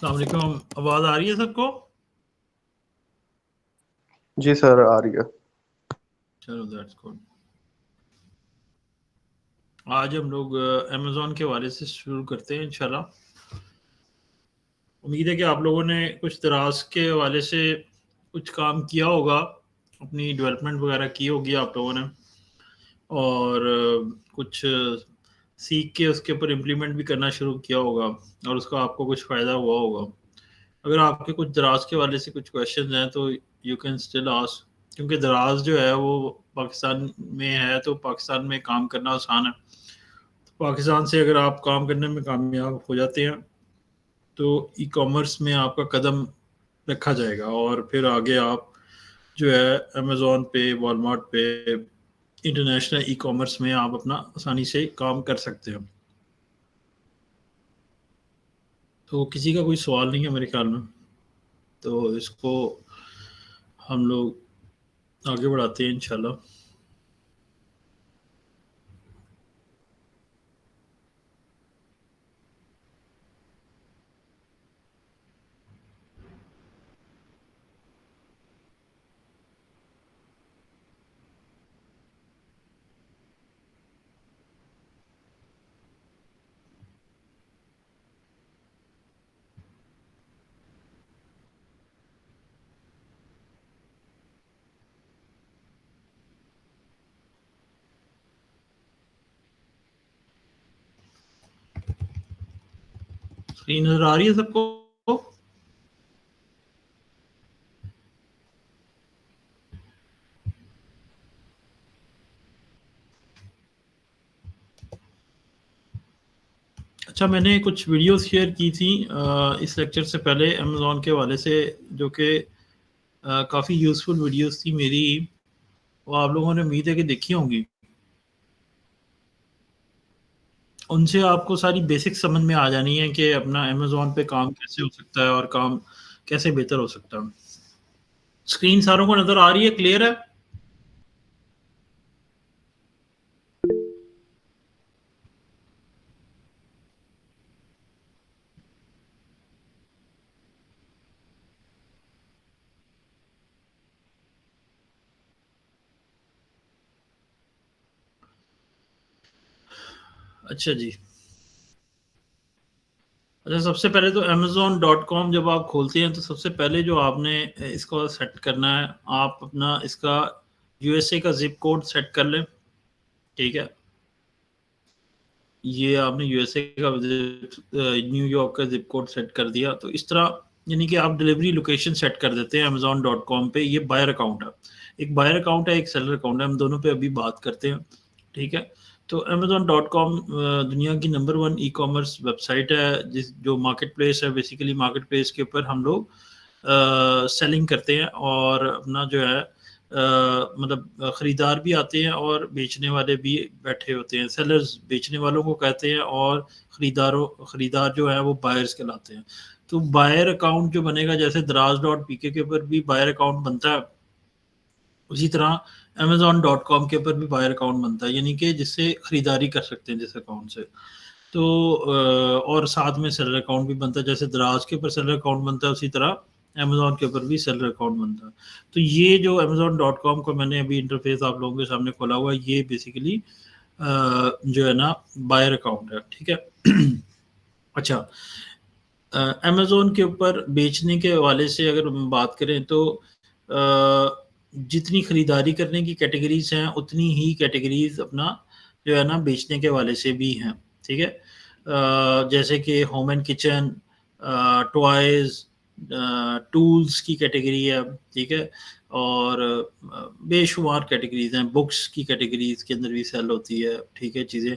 अस्सलाम वालेकुम, आवाज़ आ रही है सबको? जी सर, आ रही है। चलो दैट्स गुड। आज हम लोग अमेज़न के हवाले से शुरू करते हैं इंशाल्लाह। उम्मीद है कि आप लोगों ने कुछ दराज के हवाले से कुछ काम किया होगा, अपनी डेवलपमेंट वगैरह की होगी आप लोगों ने और कुछ सीख के उसके ऊपर इम्प्लीमेंट भी करना शुरू किया होगा और उसका आपको कुछ फ़ायदा हुआ होगा। अगर आपके कुछ दराज के हवाले से कुछ क्वेश्चन हैं तो यू कैन स्टिल आस्क, क्योंकि दराज जो है वो पाकिस्तान में है, तो पाकिस्तान में काम करना आसान है। तो पाकिस्तान से अगर आप काम करने में कामयाब हो जाते हैं तो ई कॉमर्स में आपका कदम रखा जाएगा और फिर आगे आप जो है अमेज़न पे, वॉलमार्ट पे, इंटरनेशनल ई कॉमर्स में आप अपना आसानी से काम कर सकते हैं। तो किसी का कोई सवाल नहीं है मेरे ख्याल में, तो इसको हम लोग आगे बढ़ाते हैं इंशाल्लाह। स्क्रीन नज़र आ रही है सबको? अच्छा, मैंने कुछ वीडियोस शेयर की थी इस लेक्चर से पहले अमेज़न के हवाले से, जो कि काफ़ी यूज़फुल वीडियोस थी मेरी, वो आप लोगों ने उम्मीद है कि देखी होंगी। उनसे आपको सारी बेसिक्स समझ में आ जानी है कि अपना अमेज़न पे काम कैसे हो सकता है और काम कैसे बेहतर हो सकता है। स्क्रीन सारों को नज़र आ रही है, क्लियर है? अच्छा जी। अच्छा, सबसे पहले तो amazon.com जब आप खोलते हैं तो सबसे पहले जो आपने इसको सेट करना है, आप अपना इसका यूएसए का ज़िप कोड सेट कर लें, ठीक है? ये आपने यूएसए का न्यूयॉर्क का ज़िप कोड सेट कर दिया, तो इस तरह यानी कि आप डिलीवरी लोकेशन सेट कर देते हैं amazon.com पे। ये बायर अकाउंट है। एक बायर अकाउंट है, एक सेलर अकाउंट है, हम दोनों पे अभी बात करते हैं, ठीक है? तो amazon.com दुनिया की नंबर 1 ई-कॉमर्स वेबसाइट है, जो मार्केट प्लेस है। बेसिकली मार्केट प्लेस के ऊपर हम लोग सेलिंग करते हैं और अपना जो है मतलब खरीदार भी आते हैं और बेचने वाले भी बैठे होते हैं। सेलर्स बेचने वालों को कहते हैं और खरीदार जो है वो बायर्स कहलाते हैं। तो बायर अकाउंट जो बनेगा, जैसे दराज.पीके के ऊपर भी बायर अकाउंट बनता है, उसी तरह amazon.com के ऊपर भी बायर अकाउंट बनता है, यानी कि जिससे खरीदारी कर सकते हैं जिस अकाउंट से। तो और साथ में सेलर अकाउंट भी बनता है, जैसे दराज के ऊपर सेलर अकाउंट बनता है, उसी तरह अमेज़न के ऊपर भी सेलर अकाउंट बनता है। तो ये जो amazon.com का मैंने अभी इंटरफेस आप लोगों के सामने खोला हुआ है, ये बेसिकली जो है ना बायर अकाउंट है, ठीक है? अच्छा, अमेज़न के ऊपर बेचने के हवाले से अगर हम बात करें तो जितनी खरीदारी करने की कैटेगरीज़ हैं, उतनी ही कैटेगरीज़ अपना जो है ना बेचने के हवाले से भी हैं, ठीक है? जैसे कि home and kitchen, toys, tools की कैटेगरी है, ठीक है? और बेशुमार कैटेगरीज़ हैं, बुक्स की कैटेगरीज़ के अंदर भी सेल होती है, ठीक है चीज़ें।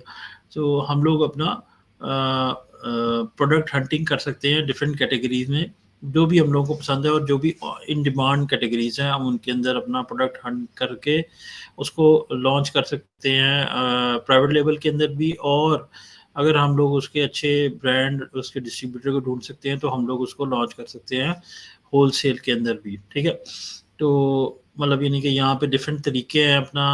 तो हम लोग अपना प्रोडक्ट हंटिंग कर सकते हैं डिफरेंट कैटेगरीज़ में, जो भी हम लोगों को पसंद है और जो भी इन डिमांड कैटेगरीज़ हैं, हम उनके अंदर अपना प्रोडक्ट हंट करके उसको लॉन्च कर सकते हैं, प्राइवेट लेवल के अंदर भी। और अगर हम लोग उसके अच्छे ब्रांड, उसके डिस्ट्रीब्यूटर को ढूँढ सकते हैं, तो हम लोग उसको लॉन्च कर सकते हैं होलसेल के अंदर भी, ठीक है? तो मतलब यानी कि यहाँ पे डिफरेंट तरीके हैं अपना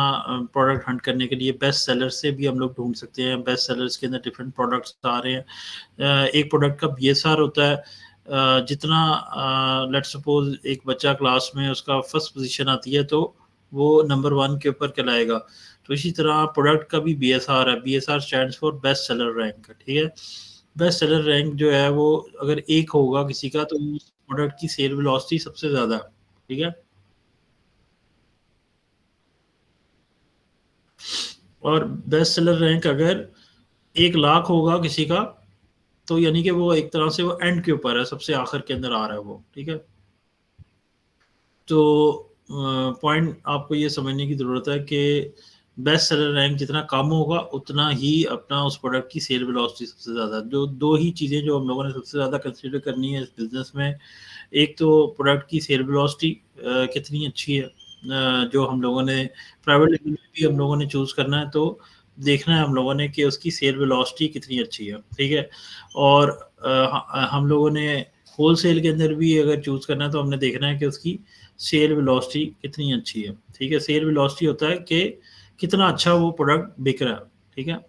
प्रोडक्ट हंट करने के लिए। बेस्ट सेलर्स से भी हम लोग ढूँढ सकते हैं, बेस्ट सेलर्स के अंदर डिफरेंट प्रोडक्ट्स आ रहे हैं। एक प्रोडक्ट का बीएसआर होता है, जितना लेट्स सपोज एक बच्चा क्लास में उसका फर्स्ट पोजीशन आती है तो वो नंबर 1 के ऊपर कहलाएगा। तो इसी तरह प्रोडक्ट का भी बीएसआर है, BSR stands for best seller rank, ठीक है। बेस्ट सेलर रैंक जो है वो अगर 1 होगा किसी का तो उस प्रोडक्ट की सेल वेलोसिटी सबसे ज़्यादा है, ठीक है। और बेस्ट सेलर रैंक अगर 1 लाख होगा किसी का तो यानी कि वो एक तरह से वो एंड के ऊपर है, सबसे आखिर के अंदर आ रहा है वो, ठीक है। तो पॉइंट आपको ये समझने की ज़रूरत है कि बेस्ट सेलर रैंक जितना कम होगा उतना ही अपना उस प्रोडक्ट की सेल वेलोसिटी सबसे ज़्यादा। जो 2 ही चीज़ें जो हम लोगों ने सबसे ज़्यादा कंसीडर करनी है इस बिज़नेस में, एक तो प्रोडक्ट की सेल वेलोसिटी कितनी अच्छी है, जो हम लोगों ने प्राइवेट लेवल में भी हम लोगों ने चूज़ करना है, तो देखना है हम लोगों ने कि उसकी सेल वेलोसिटी कितनी अच्छी है, ठीक है। और हम लोगों ने होलसेल के अंदर भी अगर चूज़ करना है तो हमने देखना है कि उसकी सेल वेलोसिटी कितनी अच्छी है, ठीक है। सेल वेलोसिटी होता है कि कितना अच्छा वो प्रोडक्ट बिक रहा है, ठीक है।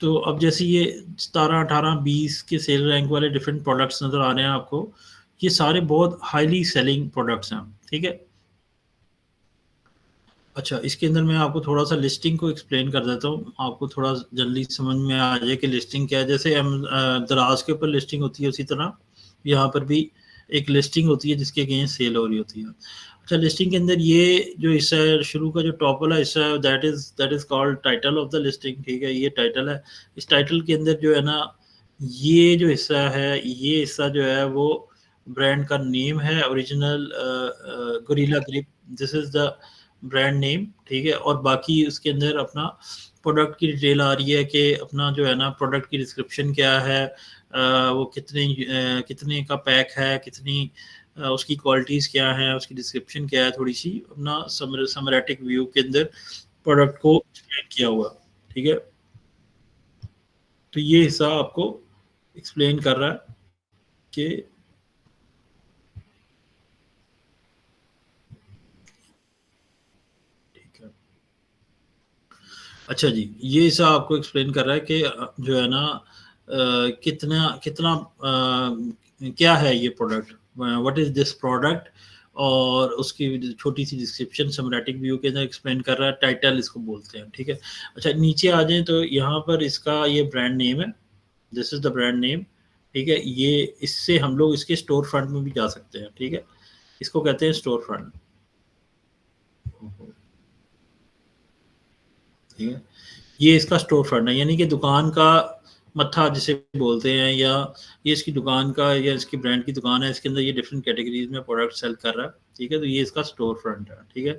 तो अब जैसे ये 17, 18, 20 के सेल रैंक वाले डिफरेंट प्रोडक्ट्स नज़र आ रहे हैं आपको, ये सारे बहुत हाईली सेलिंग प्रोडक्ट्स हैं, ठीक है। अच्छा, इसके अंदर मैं आपको थोड़ा-सा लिस्टिंग को एक्सप्लेन कर देता हूँ, आपको थोड़ा जल्दी समझ में आ जाए कि लिस्टिंग क्या है। जैसे दराज़ के ऊपर लिस्टिंग होती है, उसी तरह यहाँ पर भी एक लिस्टिंग होती है जिसके अगेंस्ट सेल हो रही होती है। अच्छा, लिस्टिंग के अंदर ये जो हिस्सा है, शुरू का जो टॉप वाला हिस्सा है, that is called title of the listing, ठीक है, ये टाइटल है। इस टाइटल के अंदर जो है ना, ये जो हिस्सा है, ये हिस्सा जो है वो ब्रांड का नेम है, original gorilla grip, this is the brand name, ठीक है। और बाकी उसके अंदर अपना प्रोडक्ट की डिटेल आ रही है कि अपना जो है ना प्रोडक्ट की डिस्क्रिप्शन क्या है, वो कितने का पैक है, कितनी उसकी क्वालिटीज़ क्या हैं, उसकी डिस्क्रिप्शन क्या है, थोड़ी-सी अपना समरेटिक व्यू के अंदर प्रोडक्ट को एक्सप्लेन किया हुआ, ठीक है। तो ये हिस्सा आपको एक्सप्लेन कर रहा है कि ठीक है। अच्छा जी, ये हिस्सा आपको एक्सप्लेन कर रहा है कि जो है ना कितना कितना क्या है ये product, what is this product, और उसकी छोटी-सी डिस्क्रिप्शन समरेटिक व्यू के अंदर एक्सप्लेन कर रहा है, टाइटल इसको बोलते हैं, ठीक है। अच्छा, नीचे आ जाएँ तो यहाँ पर इसका ये ब्रांड नेम है, this is the brand name, ठीक है। ये इससे हम लोग इसके स्टोर फ्रंट में भी जा सकते हैं, ठीक है। इसको कहते हैं स्टोर फ्रंट, ठीक है। ये इसका स्टोर फ्रंट है, यानी कि दुकान का मत्था जिसे बोलते हैं, या ये इसकी दुकान का या इसकी ब्रांड की दुकान है, इसके अंदर ये डिफरेंट कैटेगरीज में प्रोडक्ट सेल कर रहा है, ठीक है। तो ये इसका स्टोर फ्रंट है, ठीक है।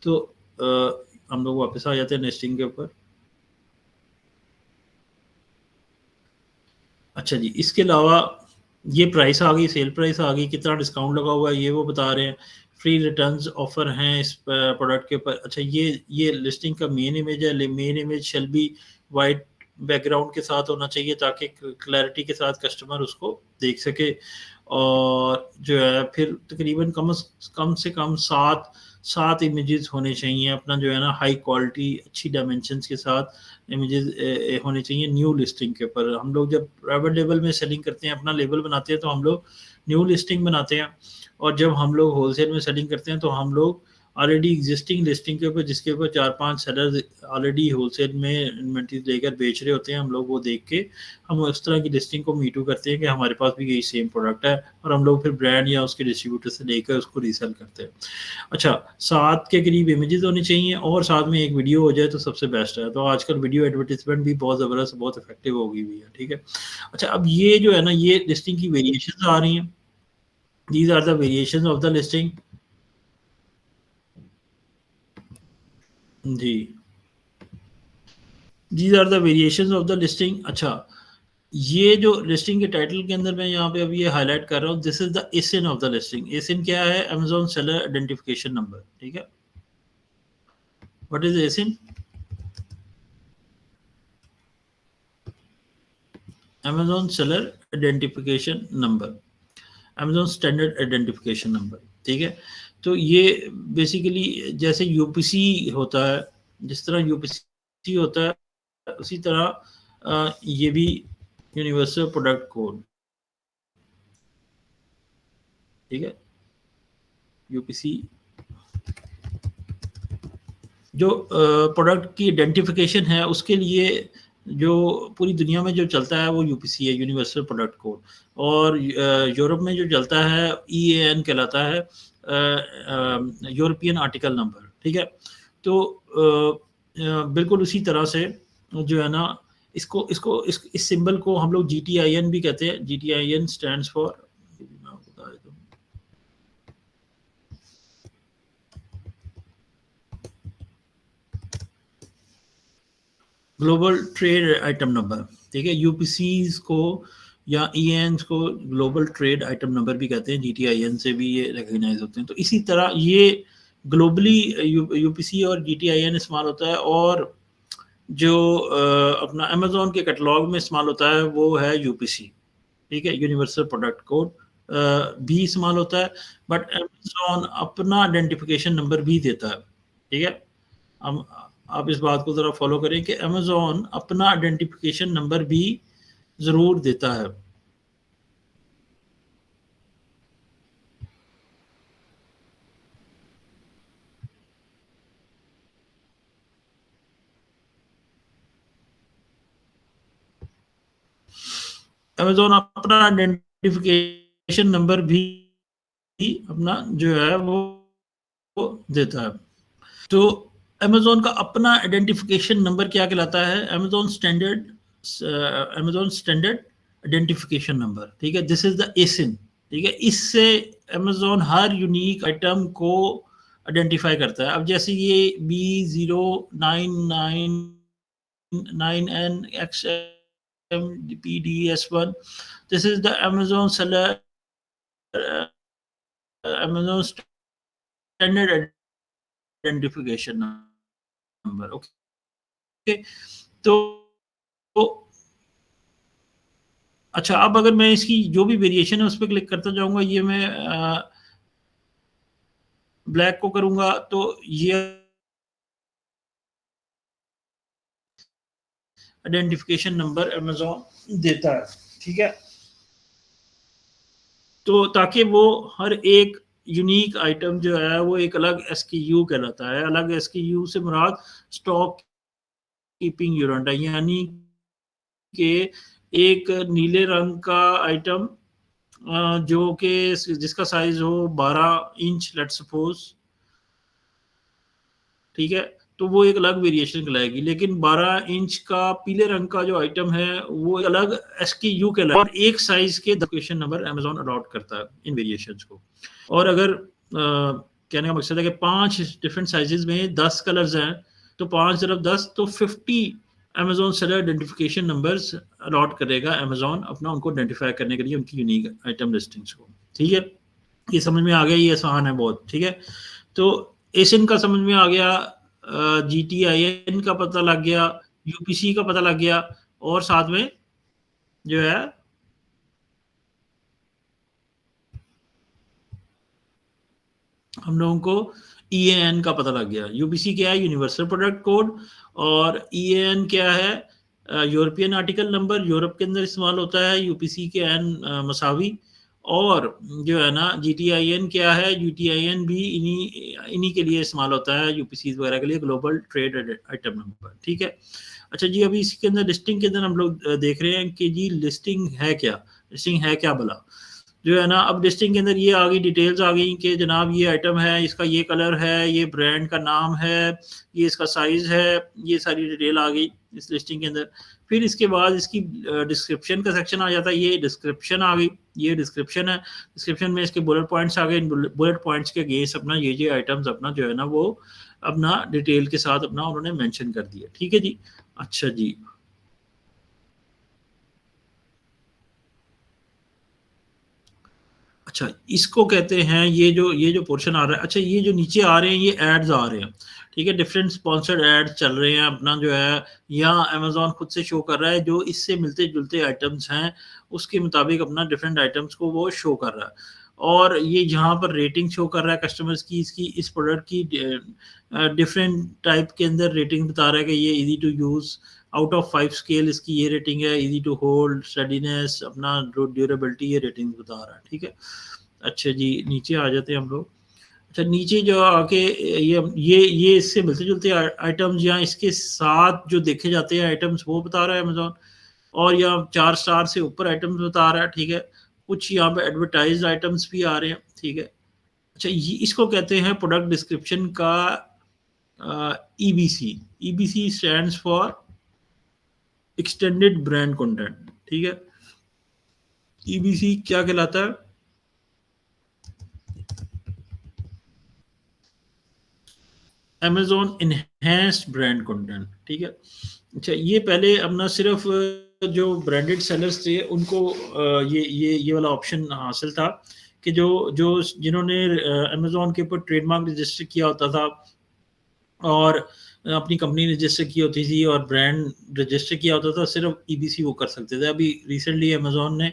तो हम लोग वापस आ जाते हैं लिस्टिंग के ऊपर। अच्छा जी, इसके अलावा ये प्राइस आ गई, सेल प्राइस आ गई, कितना डिस्काउंट लगा हुआ है ये वो बता रहे हैं, फ्री रिटर्न्स ऑफर हैं इस प्रोडक्ट के ऊपर। अच्छा, ये लिस्टिंग का मेन इमेज है, main image shall be white background के साथ होना चाहिए ताकि क्लैरिटी के साथ कस्टमर उसको देख सके। और जो है फिर तकरीबन कम से कम 7 इमेजेस होने चाहिए, अपना जो है ना हाई क्वालिटी अच्छी डायमेंशंस के साथ इमेजेस होने चाहिए। न्यू लिस्टिंग के ऊपर हम लोग जब प्राइवेट लेवल में सेलिंग करते हैं, अपना लेबल बनाते हैं, तो हम लोग न्यू लिस्टिंग बनाते हैं। और जब हम लोग होलसेल में सेलिंग करते हैं तो हम लोग ऑलरेडी एग्जिस्टिंग लिस्टिंग के ऊपर, जिसके ऊपर 4-5 सेलर्स ऑलरेडी होलसेल में इन्वेंटरी लेकर बेच रहे होते हैं, हम लोग वो देख के हम उस तरह की लिस्टिंग को मीटू करते हैं कि हमारे पास भी यही सेम प्रोडक्ट है, और हम लोग फिर ब्रांड या उसके डिस्ट्रीब्यूटर से लेकर उसको रीसेल करते हैं। अच्छा, 7 के करीब इमेजेस होने चाहिए और साथ में एक वीडियो हो जाए तो सबसे बेस्ट है। तो आजकल वीडियो एडवर्टाइजमेंट भी बहुत ज़बरदस्त, बहुत इफेक्टिव हो गई हुई है, ठीक है। अच्छा, अब ये जो है ना, ये लिस्टिंग की वेरिएशंस आ रही हैं। These are the variations of the listing. जी, these are the variations of the listing. अच्छा, ये जो लिस्टिंग के टाइटल के अंदर मैं यहाँ पे अभी ये हाईलाइट कर रहा हूँ, this is the ASIN of the listing. ASIN क्या है? अमेज़न सेलर आइडेंटिफिकेशन नंबर, ठीक है। What is ASIN? Amazon seller identification number, Amazon standard identification number, ठीक है। तो ये बेसिकली जैसे यूपीसी होता है, जिस तरह यूपीसी होता है उसी तरह ये भी यूनिवर्सल प्रोडक्ट कोड, ठीक है, यूपीसी। जो प्रोडक्ट की आइडेंटिफिकेशन है उसके लिए जो पूरी दुनिया में जो चलता है वो यूपीसी है, यूनिवर्सल प्रोडक्ट कोड। और यूरोप में जो चलता है ईएएन कहलाता है, यूरोपियन आर्टिकल नंबर, ठीक है। तो बिल्कुल उसी तरह से जो है ना, इसको इसको इस सिंबल को हम लोग जीटीआईएन भी कहते हैं। GTIN stands for, global trade item number, ठीक है। यूपीसीज को या ईएन को ग्लोबल ट्रेड आइटम नंबर भी कहते हैं, जीटीआईएन से भी ये रिकॉग्नाइज होते हैं। तो इसी तरह ये ग्लोबली यूपीसी और जीटीआईएन इस्तेमाल होता है। और जो अपना अमेजोन के कैटलॉग में इस्तेमाल होता है वो है यूपीसी, ठीक है, यूनिवर्सल प्रोडक्ट कोड भी इस्तेमाल होता है। बट अमेजोन अपना आइडेंटिफिकेशन नंबर भी देता है, ठीक है। हम आप इस बात को ज़रा फॉलो करें कि अमेजोन अपना आइडेंटिफिकेशन नंबर भी ज़रूर देता है। अमेजोन अपना आइडेंटिफिकेशन नंबर भी अपना जो है वो देता है। तो अमेजोन का अपना आइडेंटिफिकेशन नंबर क्या कहलाता है? अमेजोन स्टैंडर्ड आइडेंटिफिकेशन नंबर, ठीक है। दिस इज द एसिन, ठीक है। इससे अमेजोन हर यूनिक आइटम को आइडेंटिफाई करता है। अब जैसे ये B0999XMPDS1, this is the Amazon seller, Amazon standard identification number, okay. तो अच्छा, अब अगर मैं इसकी जो भी वेरिएशन है उस पर क्लिक करता जाऊंगा, ये मैं ब्लैक को करूंगा तो ये आइडेंटिफिकेशन नंबर अमेजोन देता है, ठीक है। तो ताकि वो हर एक यूनिक आइटम जो है वो एक अलग एसक्यू कहलाता है। अलग एसक्यू से मुराद स्टॉक कीपिंग यूनिट है, यानी कि एक नीले रंग का आइटम जो कि जिसका साइज हो 12 इंच, लेट्स सपोज, ठीक है। तो वो एक अलग वेरिएशन कहलाएगी। लेकिन 12 इंच का पीले रंग का जो आइटम है वो एक अलग एसक्यू कहलाएगा। और एक साइज के लोकेशन नंबर अमेजोन अडॉप्ट करता है इन वेरिएशंस को। और अगर कहने का मकसद है कि 5 डिफरेंट साइजेस में 10 कलर्स हैं, तो 5 तरफ 10 तो 50 Amazon seller identification numbers allot करेगा अमेजोन अपना, उनको आइडेंटिफाई करने के लिए उनकी यूनिक आइटम लिस्टिंग्स को, ठीक है। ये समझ में आ गया, ये आसान है बहुत, ठीक है। तो एशियन का समझ में आ गया, जीटीआईएन का पता लग गया, यूपीसी का पता लग गया, और साथ में जो है हम लोगों को ईएएन का पता लग गया। यूपीसी क्या है? Universal product code. और ईएएन क्या है? यूरोपियन आर्टिकल नंबर, यूरोप के अंदर इस्तेमाल होता है। यूपीसी के एन मसावी। और जो है ना जीटीआईएन क्या है? यूटीआईएन भी इन्हीं के लिए इस्तेमाल होता है, यूपीसी वगैरह के लिए, ग्लोबल ट्रेड आइटम नंबर, ठीक है। अच्छा जी, अभी इसके अंदर लिस्टिंग के अंदर हम लोग देख रहे हैं कि जी लिस्टिंग है क्या, लिस्टिंग है क्या भला। जो है ना, अब लिस्टिंग के अंदर ये आ गई, डिटेल्स आ गई कि जनाब ये आइटम है, इसका ये कलर है, ये ब्रांड का नाम है, ये इसका साइज है, ये सारी डिटेल आ गई इस लिस्टिंग के अंदर। फिर इसके बाद इसकी डिस्क्रिप्शन का सेक्शन आ जाता है, ये डिस्क्रिप्शन आ गई, ये डिस्क्रिप्शन है। डिस्क्रिप्शन में इसके बुलेट पॉइंट्स आ गए। बुलेट पॉइंट्स के अगेंस्ट अपना ये आइटम्स अपना जो है ना वो अपना डिटेल के साथ अपना उन्होंने मेंशन कर दिया, ठीक है जी। अच्छा जी, अच्छा, इसको कहते हैं, ये जो पोर्शन आ रहा है, अच्छा ये जो नीचे आ रहे हैं ये एड्स आ रहे हैं, ठीक है। डिफरेंट स्पॉन्सर्ड एड्स चल रहे हैं अपना जो है, या अमेजोन खुद से शो कर रहा है जो इससे मिलते जुलते आइटम्स हैं उसके मुताबिक अपना डिफरेंट आइटम्स को वो शो कर रहा है। और ये जहाँ पर रेटिंग शो कर रहा है कस्टमर्स की, इसकी इस प्रोडक्ट की डिफरेंट टाइप के अंदर रेटिंग बता रहा है कि ये easy to use, out of 5 scale इसकी ये रेटिंग है, इजी टू होल्ड, स्टडीनेस, अपना ड्यूरेबिलिटी, ये रेटिंग बता रहा है, ठीक है। अच्छा जी, नीचे आ जाते हैं हम लोग। अच्छा, नीचे जो आके ये इससे मिलते जुलते आइटम्स या इसके साथ जो देखे जाते हैं आइटम्स वो बता रहा है अमेजोन, और यहाँ 4 स्टार से ऊपर आइटम्स बता रहा है, ठीक है। कुछ यहाँ पे एडवर्टाइज आइटम्स भी आ रहे हैं, ठीक है। अच्छा, ये इसको कहते हैं प्रोडक्ट डिस्क्रिप्शन का EBC. EBC stands for extended brand content, ठीक है। ईबीसी क्या कहलाता है? अमेजोन इनहेंस्ड ब्रांड कंटेंट, ठीक है। अच्छा, ये पहले अपना सिर्फ जो ब्रांडेड सेलर्स थे उनको ये वाला ऑप्शन हासिल था कि जो जो जिन्होंने अमेजोन के ऊपर ट्रेडमार्क रजिस्टर किया होता था और अपनी कंपनी रजिस्टर की होती थी और ब्रांड रजिस्टर किया होता था, सिर्फ ईबीसी वो कर सकते थे। अभी रिसेंटली अमेजोन ने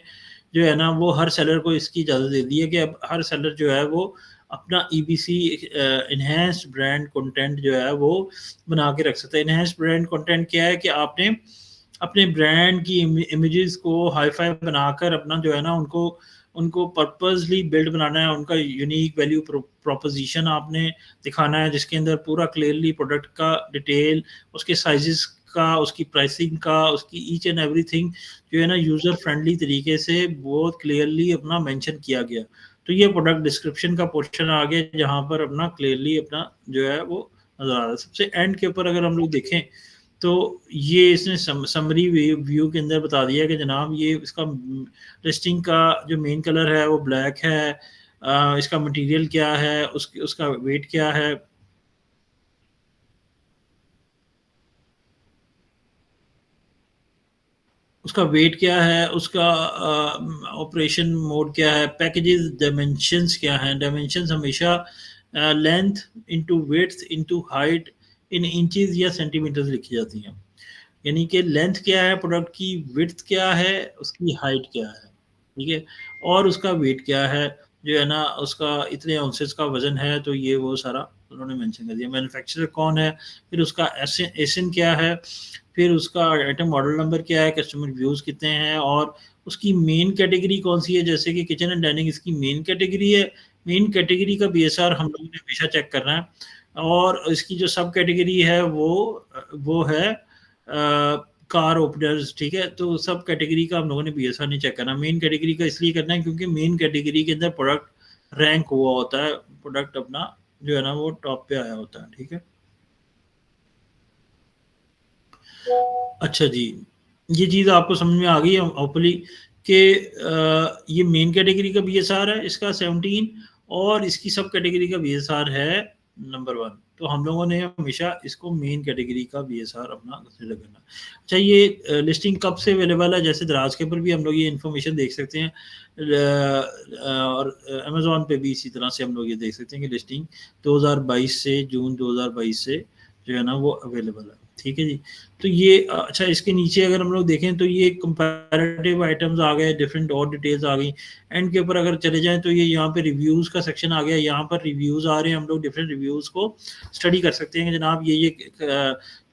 जो है ना वो हर सेलर को इसकी इजाज़त दे दी है कि अब हर सेलर जो है वो अपना ईबीसी इनहेंस्ड ब्रांड कंटेंट जो है वो बना के रख सकता है। इनहेंस्ड ब्रांड कंटेंट क्या है कि आपने अपने ब्रांड की इमेजेस को हाई-फाई बनाकर अपना जो है ना उनको उनको पर्पसली बिल्ड बनाना है, उनका यूनिक वैल्यू प्रोपोजिशन आपने दिखाना है, जिसके अंदर पूरा क्लियरली प्रोडक्ट का डिटेल, उसके साइजेस का, उसकी प्राइसिंग का, उसकी ईच एंड एवरीथिंग जो है ना यूज़र फ्रेंडली तरीके से बहुत क्लियरली अपना मेंशन किया गया। तो ये प्रोडक्ट डिस्क्रिप्शन का पोर्शन आ गया जहाँ पर अपना क्लियरली अपना जो है वो नज़र आ रहा है। सबसे एंड के ऊपर अगर हम लोग देखें तो ये इसने समरी व्यू के अंदर बता दिया कि जनाब ये इसका लिस्टिंग का जो मेन कलर है वो ब्लैक है, इसका मटेरियल क्या है, उसका वेट क्या है, उसका वेट क्या है, उसका ऑपरेशन मोड क्या है, पैकेजेस डायमेंशंस क्या हैं। डायमेंशंस हमेशा length into width into height in inches या सेंटीमीटर्स लिखी जाती हैं। यानी कि लेंथ क्या है प्रोडक्ट की, विड्थ क्या है, उसकी हाइट क्या है, ठीक है, और उसका वेट क्या है, जो है ना उसका इतने आउंसेस का वजन है, तो ये वो सारा उन्होंने मेंशन कर दिया। मैन्युफैक्चरर कौन है, फिर उसका एसिन क्या है, फिर उसका आइटम मॉडल नंबर क्या है, कस्टमर व्यूज़ कितने हैं, और उसकी मेन कैटेगरी कौन सी है। जैसे कि किचन एंड डाइनिंग इसकी मेन कैटेगरी है, मेन कैटेगरी का बीएसआर हम लोगों ने हमेशा चेक करना है, और इसकी जो सब कैटेगरी है वो है कार ओपनर्स, ठीक है। तो सब कैटेगरी का हम लोगों ने बीएसआर नहीं चेक करना, मेन कैटेगरी का इसलिए करना है क्योंकि मेन कैटेगरी के अंदर प्रोडक्ट रैंक हुआ होता है, प्रोडक्ट अपना जो है ना वो टॉप पे आया होता है, ठीक है। अच्छा जी, ये चीज़ आपको समझ में आ गई है होपफुली कि ये मेन कैटेगरी का बीएसआर है इसका 17, और इसकी सब कैटेगरी का बीएसआर है नंबर 1। तो हम लोगों ने हमेशा इसको मेन कैटेगरी का बीएसआर अपना कंसीडर करना। अच्छा, ये लिस्टिंग कब से अवेलेबल है, जैसे दराज के ऊपर भी हम लोग ये इन्फॉर्मेशन देख सकते हैं, और अमेज़न पे भी इसी तरह से हम लोग ये देख सकते हैं कि लिस्टिंग 2022 से, जून 2022 से जो है ना वो अवेलेबल है, ठीक है जी। तो ये अच्छा, इसके नीचे अगर हम लोग देखें तो ये कंपैरेटिव आइटम्स आ गए, डिफरेंट और डिटेल्स आ गई। एंड के ऊपर अगर चले जाएं तो ये यहाँ पे रिव्यूज़ का सेक्शन आ गया, यहाँ पर रिव्यूज़ आ रहे हैं, हम लोग डिफरेंट रिव्यूज़ को स्टडी कर सकते हैं कि जनाब ये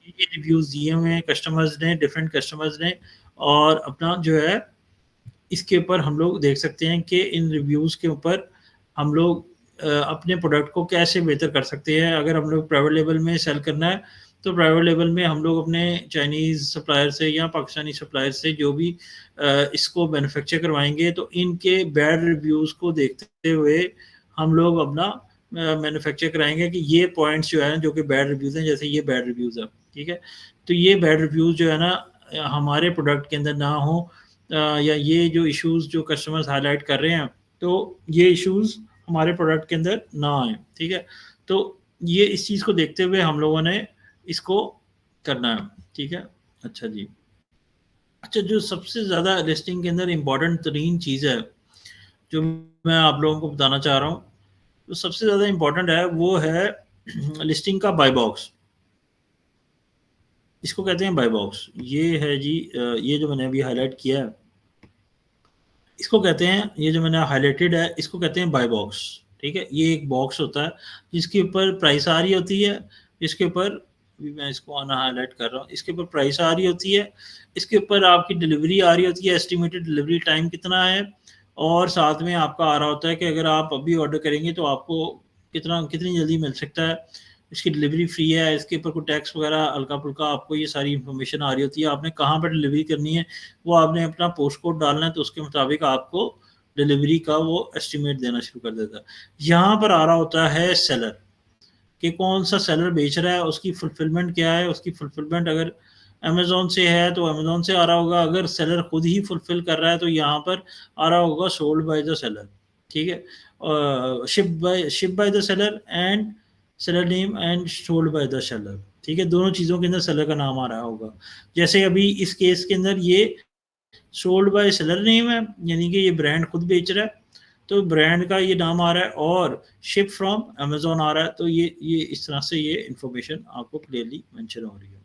रिव्यूज़ दिए हुए हैं कस्टमर्स ने, डिफरेंट कस्टमर्स ने, और अपना जो है इसके ऊपर हम लोग देख सकते हैं कि इन रिव्यूज़ के ऊपर हम लोग अपने प्रोडक्ट को कैसे बेहतर कर सकते हैं। अगर हम लोग प्राइवेट लेवल में सेल करना है तो प्राइवेट लेवल में हम लोग अपने चाइनीज़ सप्लायर से या पाकिस्तानी सप्लायर से जो भी इसको मैन्युफैक्चर करवाएँगे, तो इनके बैड रिव्यूज़ को देखते हुए हम लोग अपना मैन्युफैक्चर कराएँगे कि ये पॉइंट्स जो हैं जो कि बैड रिव्यूज़ हैं, जैसे ये बैड रिव्यूज़ है, ठीक है। तो ये बैड रिव्यूज़ जो है ना हमारे प्रोडक्ट के अंदर ना हो, या ये जो इश्यूज़ जो कस्टमर्स हाइलाइट कर रहे हैं, तो ये इश्यूज़ हमारे प्रोडक्ट के अंदर ना आएँ, ठीक है। तो ये इस चीज़ को देखते हुए हम लोगों ने इसको करना है, ठीक है। अच्छा जी। अच्छा, जो सबसे ज़्यादा लिस्टिंग के अंदर इम्पोर्टेंट तरीन चीज़ है, जो मैं आप लोगों को बताना चाह रहा हूँ, तो सबसे ज़्यादा इम्पोर्टेंट है वो है लिस्टिंग का बाय बॉक्स। इसको कहते हैं बाय बॉक्स। ये है जी, ये जो मैंने अभी हाइलाइट किया है, इसको कहते हैं, ये जो मैंने हाइलाइटेड है, इसको कहते हैं बाय बॉक्स, ठीक है। ये एक बॉक्स होता है जिसके ऊपर प्राइस आ रही होती है, जिसके ऊपर अभी मैं इसको आना हाईलाइट कर रहा हूँ, इसके ऊपर प्राइस आ रही होती है, इसके ऊपर आपकी डिलीवरी आ रही होती है, एस्टिमेटेड डिलीवरी टाइम कितना है, और साथ में आपका आ रहा होता है कि अगर आप अभी ऑर्डर करेंगे तो आपको कितनी जल्दी मिल सकता है, इसकी डिलीवरी फ्री है, इसके ऊपर कोई टैक्स वगैरह हल्का-फुल्का आपको ये सारी इन्फॉर्मेशन आ रही होती है, आपने कहाँ पर डिलीवरी करनी है, वो आपने अपना पोस्ट कोड डालना है, तो उसके मुताबिक आपको डिलीवरी का वो एस्टिमेट देना शुरू कर देता है। यहाँ पर आ रहा होता है सेलर, कि कौन सा सेलर बेच रहा है, उसकी फुलफिलमेंट क्या है, उसकी फुलफिलमेंट अगर अमेज़न से है तो अमेज़न से आ रहा होगा, अगर सेलर खुद ही फुलफिल कर रहा है तो यहाँ पर आ रहा होगा सोल्ड बाय द सेलर, ठीक है? Ship by the seller and seller name and sold by the seller, ठीक है? दोनों चीज़ों के अंदर सेलर का नाम आ रहा होगा। जैसे अभी इस केस के अंदर ये सोल्ड बाय सेलर नेम है, यानी कि ये ब्रांड खुद बेच रहा है, तो ब्रांड का ये नाम आ रहा है, और शिप फ्रॉम अमेज़न आ रहा है, तो ये इस तरह से ये इन्फॉर्मेशन आपको क्लियरली मेंशन हो रही है।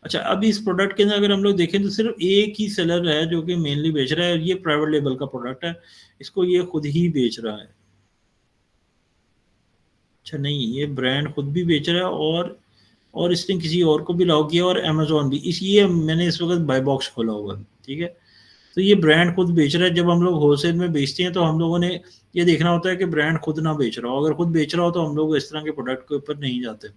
अच्छा, अब इस प्रोडक्ट के अंदर अगर हम लोग देखें तो सिर्फ एक ही सेलर है जो कि मेनली बेच रहा है, और ये प्राइवेट लेबल का प्रोडक्ट है, इसको ये खुद ही बेच रहा है। अच्छा नहीं, ये ब्रांड खुद भी बेच रहा है, और इसने किसी और को भी अलाउ किया, और अमेज़न भी, इसलिए मैंने इस वक़्त बाय बॉक्स खोला हुआ है, ठीक है? तो ये ब्रांड खुद बेच रहा है। जब हम लोग होलसेल में बेचते हैं तो हम लोगों ने ये देखना होता है कि ब्रांड खुद ना बेच रहा हो। अगर खुद बेच रहा हो तो हम लोग इस तरह के प्रोडक्ट के ऊपर नहीं जाते।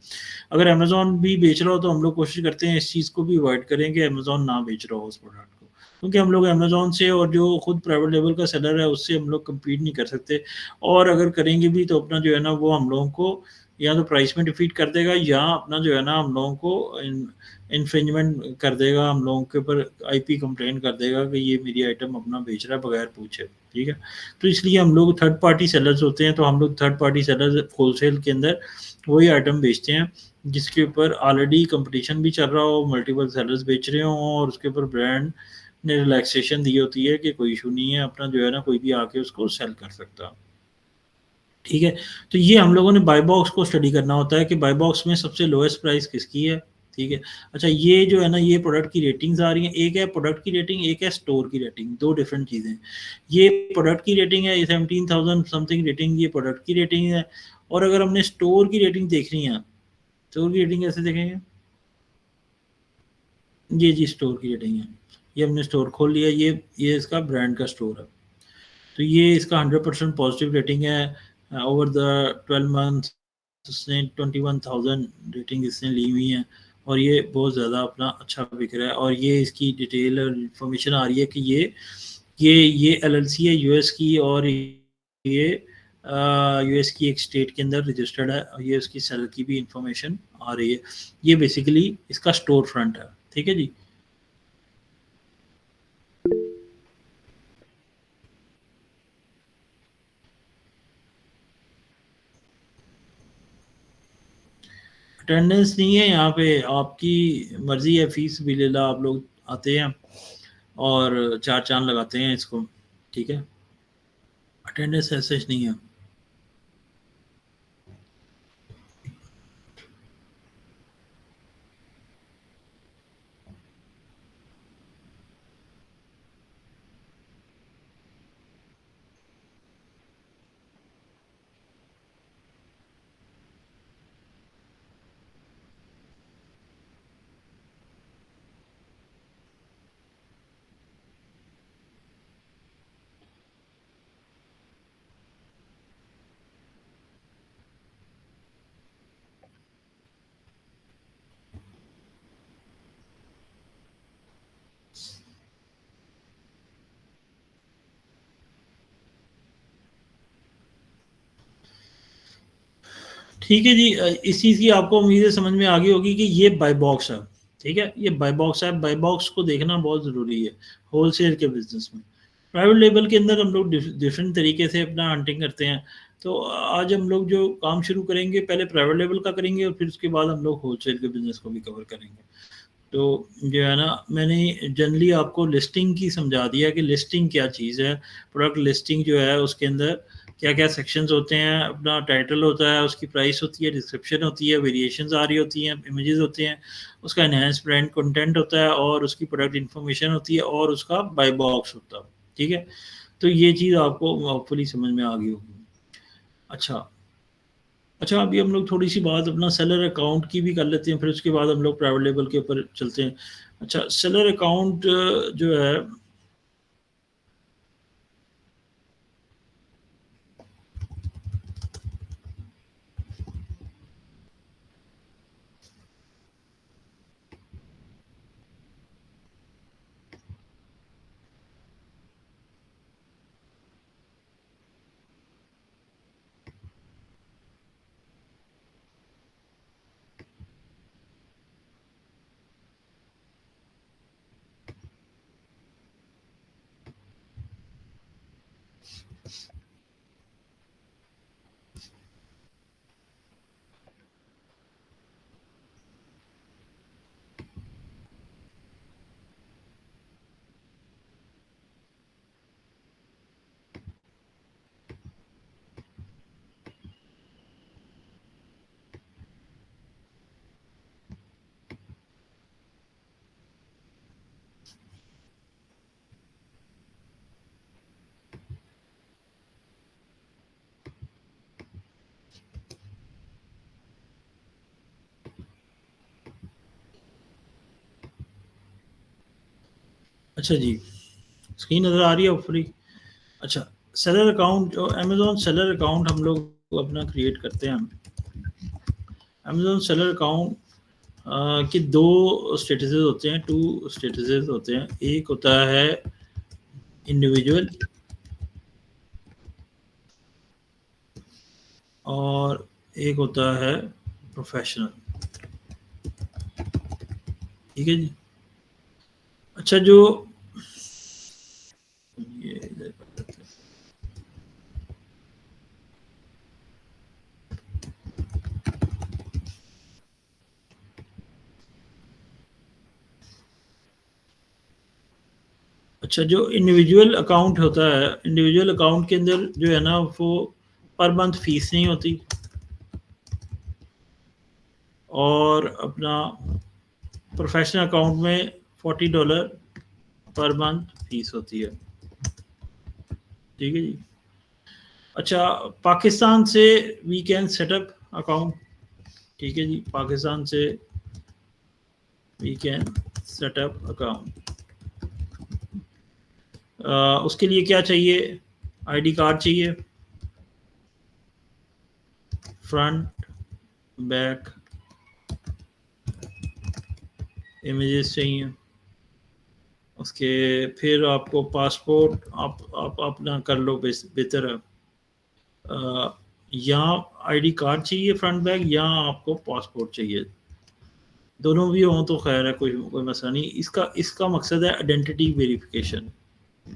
अगर अमेज़न भी बेच रहा हो तो हम लोग कोशिश करते हैं इस चीज़ को भी अवॉइड करें कि अमेज़न ना बेच रहा हो उस प्रोडक्ट को। क्योंकि हम लोग अमेज़न से, और जो खुद प्राइवेट लेवल का सेलर है, उससे हम लोग कम्पीट नहीं कर सकते, और अगर करेंगे भी तो अपना जो है ना वो हम लोगों को या तो प्राइस में डिफीट कर देगा, या अपना जो है ना हम लोगों को इन्फ्रिंजमेंट कर देगा, हम लोगों के ऊपर आईपी कंप्लेंट कर देगा कि ये मेरी आइटम अपना बेच रहा है बगैर पूछे, ठीक है? तो इसलिए हम लोग थर्ड पार्टी सेलर्स होते हैं, तो हम लोग थर्ड पार्टी सेलर्स होलसेल के अंदर वही आइटम बेचते हैं जिसके ऊपर ऑलरेडी कंपटीशन भी चल रहा हो, मल्टीपल सेलर्स बेच रहे हों, और उसके ऊपर ब्रांड ने रिलैक्सेशन दी होती है कि कोई इशू नहीं है, अपना जो है ना कोई भी आके उसको सेल कर सकता है। ठीक है? तो ये हम लोगों ने बाय बॉक्स को स्टडी करना होता है कि बाय बॉक्स में सबसे लोएस्ट प्राइस किसकी है, ठीक है? अच्छा, ये जो है ना ये प्रोडक्ट की रेटिंग्स आ रही हैं, एक है प्रोडक्ट की रेटिंग, एक है स्टोर की रेटिंग, 2 डिफरेंट चीज़ें हैं। ये प्रोडक्ट की रेटिंग है, ये 17,000 समथिंग रेटिंग, ये प्रोडक्ट की रेटिंग है, और अगर हमने स्टोर की रेटिंग देखनी है, स्टोर की रेटिंग कैसे देखेंगे? ये जी स्टोर की रेटिंग है। ये हमने स्टोर खोल लिया, ये इसका ब्रांड का स्टोर है। तो ये इसका 100% पॉजिटिव रेटिंग है। ओवर द 12 मंथ्स इसने 21,000 रेटिंग इसने ली हुई है, और ये बहुत ज़्यादा अपना अच्छा बिक रहा है, और ये इसकी डिटेल और इन्फॉर्मेशन आ रही है कि ये एलएलसी है यूएस की, और ये यूएस की एक स्टेट के अंदर रजिस्टर्ड है, और ये उसकी सेल की भी इंफॉर्मेशन आ रही है। ये बेसिकली इसका स्टोर फ्रंट है, ठीक है जी। अटेंडेंस नहीं है यहाँ पे, आपकी मर्जी है, फीस भी ले ला, आप लोग आते हैं और चार चांद लगाते हैं इसको, ठीक है? अटेंडेंस ऐसा नहीं है। ठीक है जी, इस चीज़ की आपको उम्मीद है समझ में आ गई होगी कि ये बाय बॉक्स है, ठीक है? ये बाय बॉक्स है, बाय बॉक्स को देखना बहुत ज़रूरी है होलसेल के बिज़नेस में। प्राइवेट लेबल के अंदर हम लोग डिफरेंट तरीके से अपना हंटिंग करते हैं। तो आज हम लोग जो काम शुरू करेंगे, पहले प्राइवेट लेवल का करेंगे, और फिर उसके बाद हम लोग होलसेल के बिज़नेस को भी कवर करेंगे। तो जो है ना, मैंने जनरली आपको लिस्टिंग की समझा दिया कि लिस्टिंग क्या चीज़ है। प्रोडक्ट लिस्टिंग जो है उसके अंदर क्या-क्या सेक्शंस होते हैं, अपना टाइटल होता है, उसकी प्राइस होती है, डिस्क्रिप्शन होती है, वेरिएशंस आ रही होती हैं, इमेजेस होते हैं, उसका एनहांस ब्रांड कंटेंट होता है, और उसकी प्रोडक्ट इन्फॉर्मेशन होती है, और उसका बाय बॉक्स होता है, ठीक है? तो ये चीज़ आपको होपफुली समझ में आ गई होगी। अच्छा, अच्छा, अभी हम लोग थोड़ी सी बात अपना सेलर अकाउंट की भी कर लेते हैं, फिर उसके बाद हम लोग प्राइवेट लेबल के ऊपर चलते हैं। अच्छा, सेलर अकाउंट जो है अच्छा जी, स्क्रीन नज़र आ रही है होपफुली। अच्छा, सेलर अकाउंट जो अमेज़न सेलर अकाउंट हम लोग अपना क्रिएट करते हैं। अमेज़न सेलर अकाउंट के 2 स्टेटसेस होते हैं, 2 स्टेटसेस होते हैं। एक होता है इंडिविजुअल और एक होता है प्रोफेशनल। ठीक है जी। अच्छा, जो ये इधर कर देते हैं। अच्छा, जो इंडिविजुअल अकाउंट होता है, इंडिविजुअल अकाउंट के अंदर जो है ना वो पर मंथ फीस नहीं होती और अपना प्रोफेशनल अकाउंट में $40 पर मंथ फीस होती है। ठीक है जी। अच्छा, पाकिस्तान से वी कैन सेटअप अकाउंट। ठीक है जी, पाकिस्तान से वी कैन सेटअप अकाउंट। उसके लिए क्या चाहिए? आईडी कार्ड चाहिए, फ्रंट बैक इमेजेस चाहिए। उसके फिर आपको पासपोर्ट आप अपना कर लो, बेहतर है। या आईडी कार्ड चाहिए फ्रंट बैक या आपको पासपोर्ट चाहिए। दोनों भी हों तो खैर है, कोई कोई मसला नहीं। इसका इसका मकसद है आइडेंटिटी वेरिफिकेशन।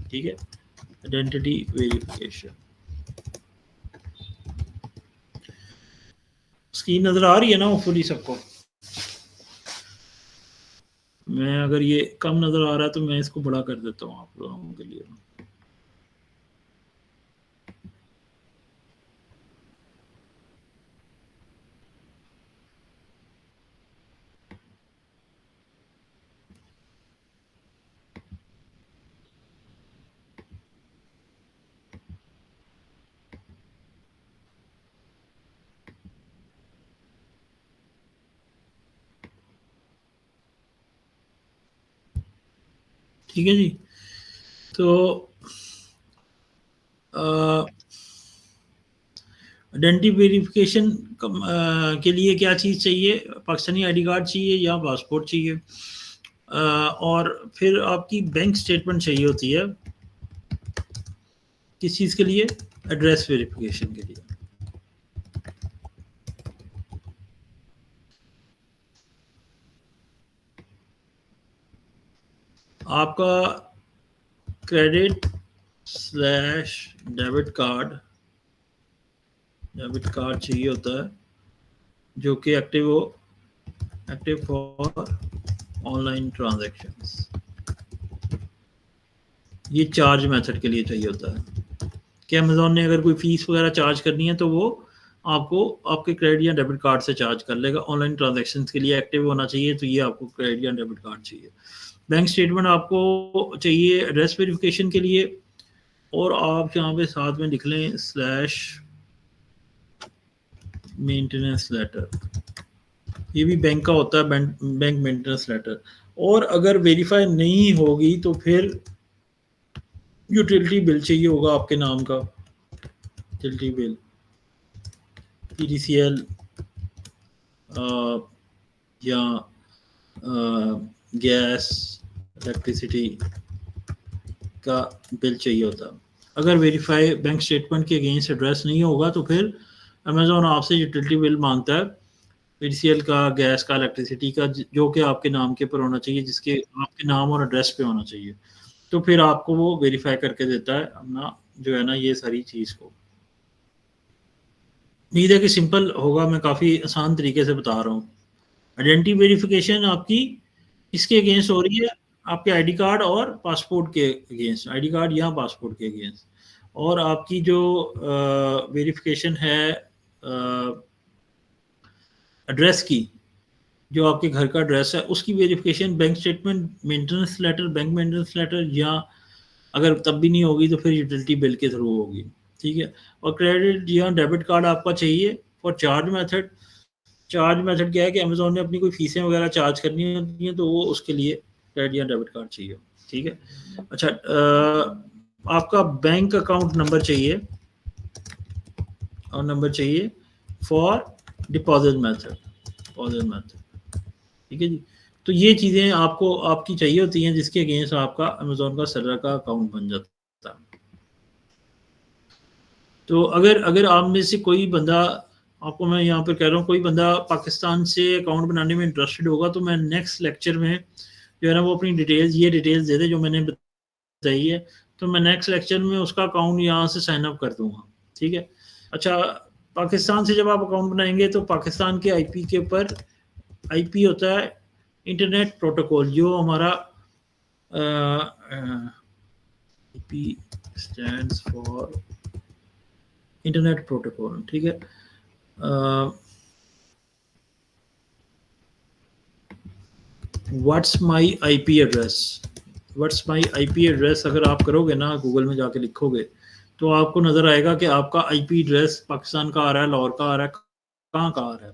ठीक है, आइडेंटिटी वेरिफिकेशन। स्क्रीन नज़र आ रही है ना फुली सबको? मैं अगर ये कम नज़र आ रहा है तो मैं इसको बड़ा कर देता हूँ आप लोगों के लिए। ठीक है जी। तो आइडेंटिटी वेरिफिकेशन के लिए क्या चीज़ चाहिए? पाकिस्तानी आईडी कार्ड चाहिए या पासपोर्ट चाहिए। और फिर आपकी बैंक स्टेटमेंट चाहिए होती है। किस चीज़ के लिए? एड्रेस वेरिफिकेशन के लिए। आपका क्रेडिट स्लैश डेबिट कार्ड चाहिए होता है जो कि एक्टिव हो, एक्टिव फॉर ऑनलाइन ट्रांजैक्शंस। ये चार्ज मेथड के लिए चाहिए होता है कि अमेज़न ने अगर कोई फ़ीस वगैरह चार्ज करनी है तो वो आपको आपके क्रेडिट या डेबिट कार्ड से चार्ज कर लेगा। ऑनलाइन ट्रांजैक्शंस के लिए एक्टिव होना चाहिए, तो ये आपको क्रेडिट या डेबिट कार्ड चाहिए। बैंक स्टेटमेंट आपको चाहिए एड्रेस वेरिफिकेशन के लिए, और आप यहाँ पे साथ में लिख लें स्लैश मेंटेनेंस लेटर, ये भी बैंक का होता है, बैंक मेंटेनेंस लेटर। और अगर वेरीफाई नहीं होगी तो फिर यूटिलिटी बिल चाहिए होगा आपके नाम का, यूटिलिटी बिल, PDCL या गैस इलेक्ट्रिसिटी का बिल चाहिए होता। अगर वेरीफाई बैंक स्टेटमेंट के अगेंस्ट एड्रेस नहीं होगा तो फिर अमेजोन आपसे यूटिलिटी बिल मांगता है, PDCL का, गैस का, इलेक्ट्रिसिटी का, जो कि आपके नाम के ऊपर होना चाहिए, जिसके आपके नाम और एड्रेस पे होना चाहिए। तो फिर आपको वो वेरीफाई करके देता है अपना जो है ना ये सारी चीज़ को। उम्मीद है कि सिंपल होगा, मैं काफ़ी आसान तरीके से बता रहा हूँ। आइडेंटिटी वेरिफिकेशन आपकी इसके अगेंस्ट हो रही है, आपके आईडी कार्ड और पासपोर्ट के अगेंस्ट, आईडी कार्ड या पासपोर्ट के अगेंस्ट। और आपकी जो वेरिफिकेशन है एड्रेस की, जो आपके घर का एड्रेस है उसकी verification bank statement, maintenance letter, bank maintenance letter, या अगर तब भी नहीं होगी तो फिर यूटिलिटी बिल के थ्रू होगी। ठीक है। और क्रेडिट या डेबिट कार्ड आपका चाहिए for charge method. Charge method क्या है कि अमेजोन ने अपनी कोई फीसें वगैरह चार्ज करनी होती हैं तो वो उसके लिए क्रेडिट या डेबिट कार्ड चाहिए। ठीक है। अच्छा, आपका बैंक अकाउंट नंबर चाहिए और नंबर चाहिए for deposit method, deposit method. ठीक है जी। तो ये चीज़ें आपको आपकी चाहिए होती हैं जिसके अगेंस्ट आपका अमेजोन का सेलर का अकाउंट बन जाता है। तो अगर अगर आप में से कोई बंदा, आपको मैं यहाँ पर कह रहा हूँ, कोई बंदा पाकिस्तान से अकाउंट बनाने में इंटरेस्टेड होगा तो मैं नेक्स्ट लेक्चर में जो है ना वो अपनी डिटेल्स, ये डिटेल्स दे दे जो मैंने बताई है, तो मैं नेक्स्ट लेक्चर में उसका अकाउंट यहाँ से साइन अप कर दूंगा। ठीक है। अच्छा, पाकिस्तान से जब आप अकाउंट बनाएंगे तो पाकिस्तान के आईपी के ऊपर, आईपी होता है इंटरनेट प्रोटोकॉल, जो हमारा IP stands for internet protocol. ठीक है। What's my IP address, what's my IP address अगर आप करोगे ना, गूगल में जाके लिखोगे तो आपको नज़र आएगा कि आपका आईपी एड्रेस पाकिस्तान का आ रहा है, लाहौर का आ रहा है, कहाँ का आ रहा है।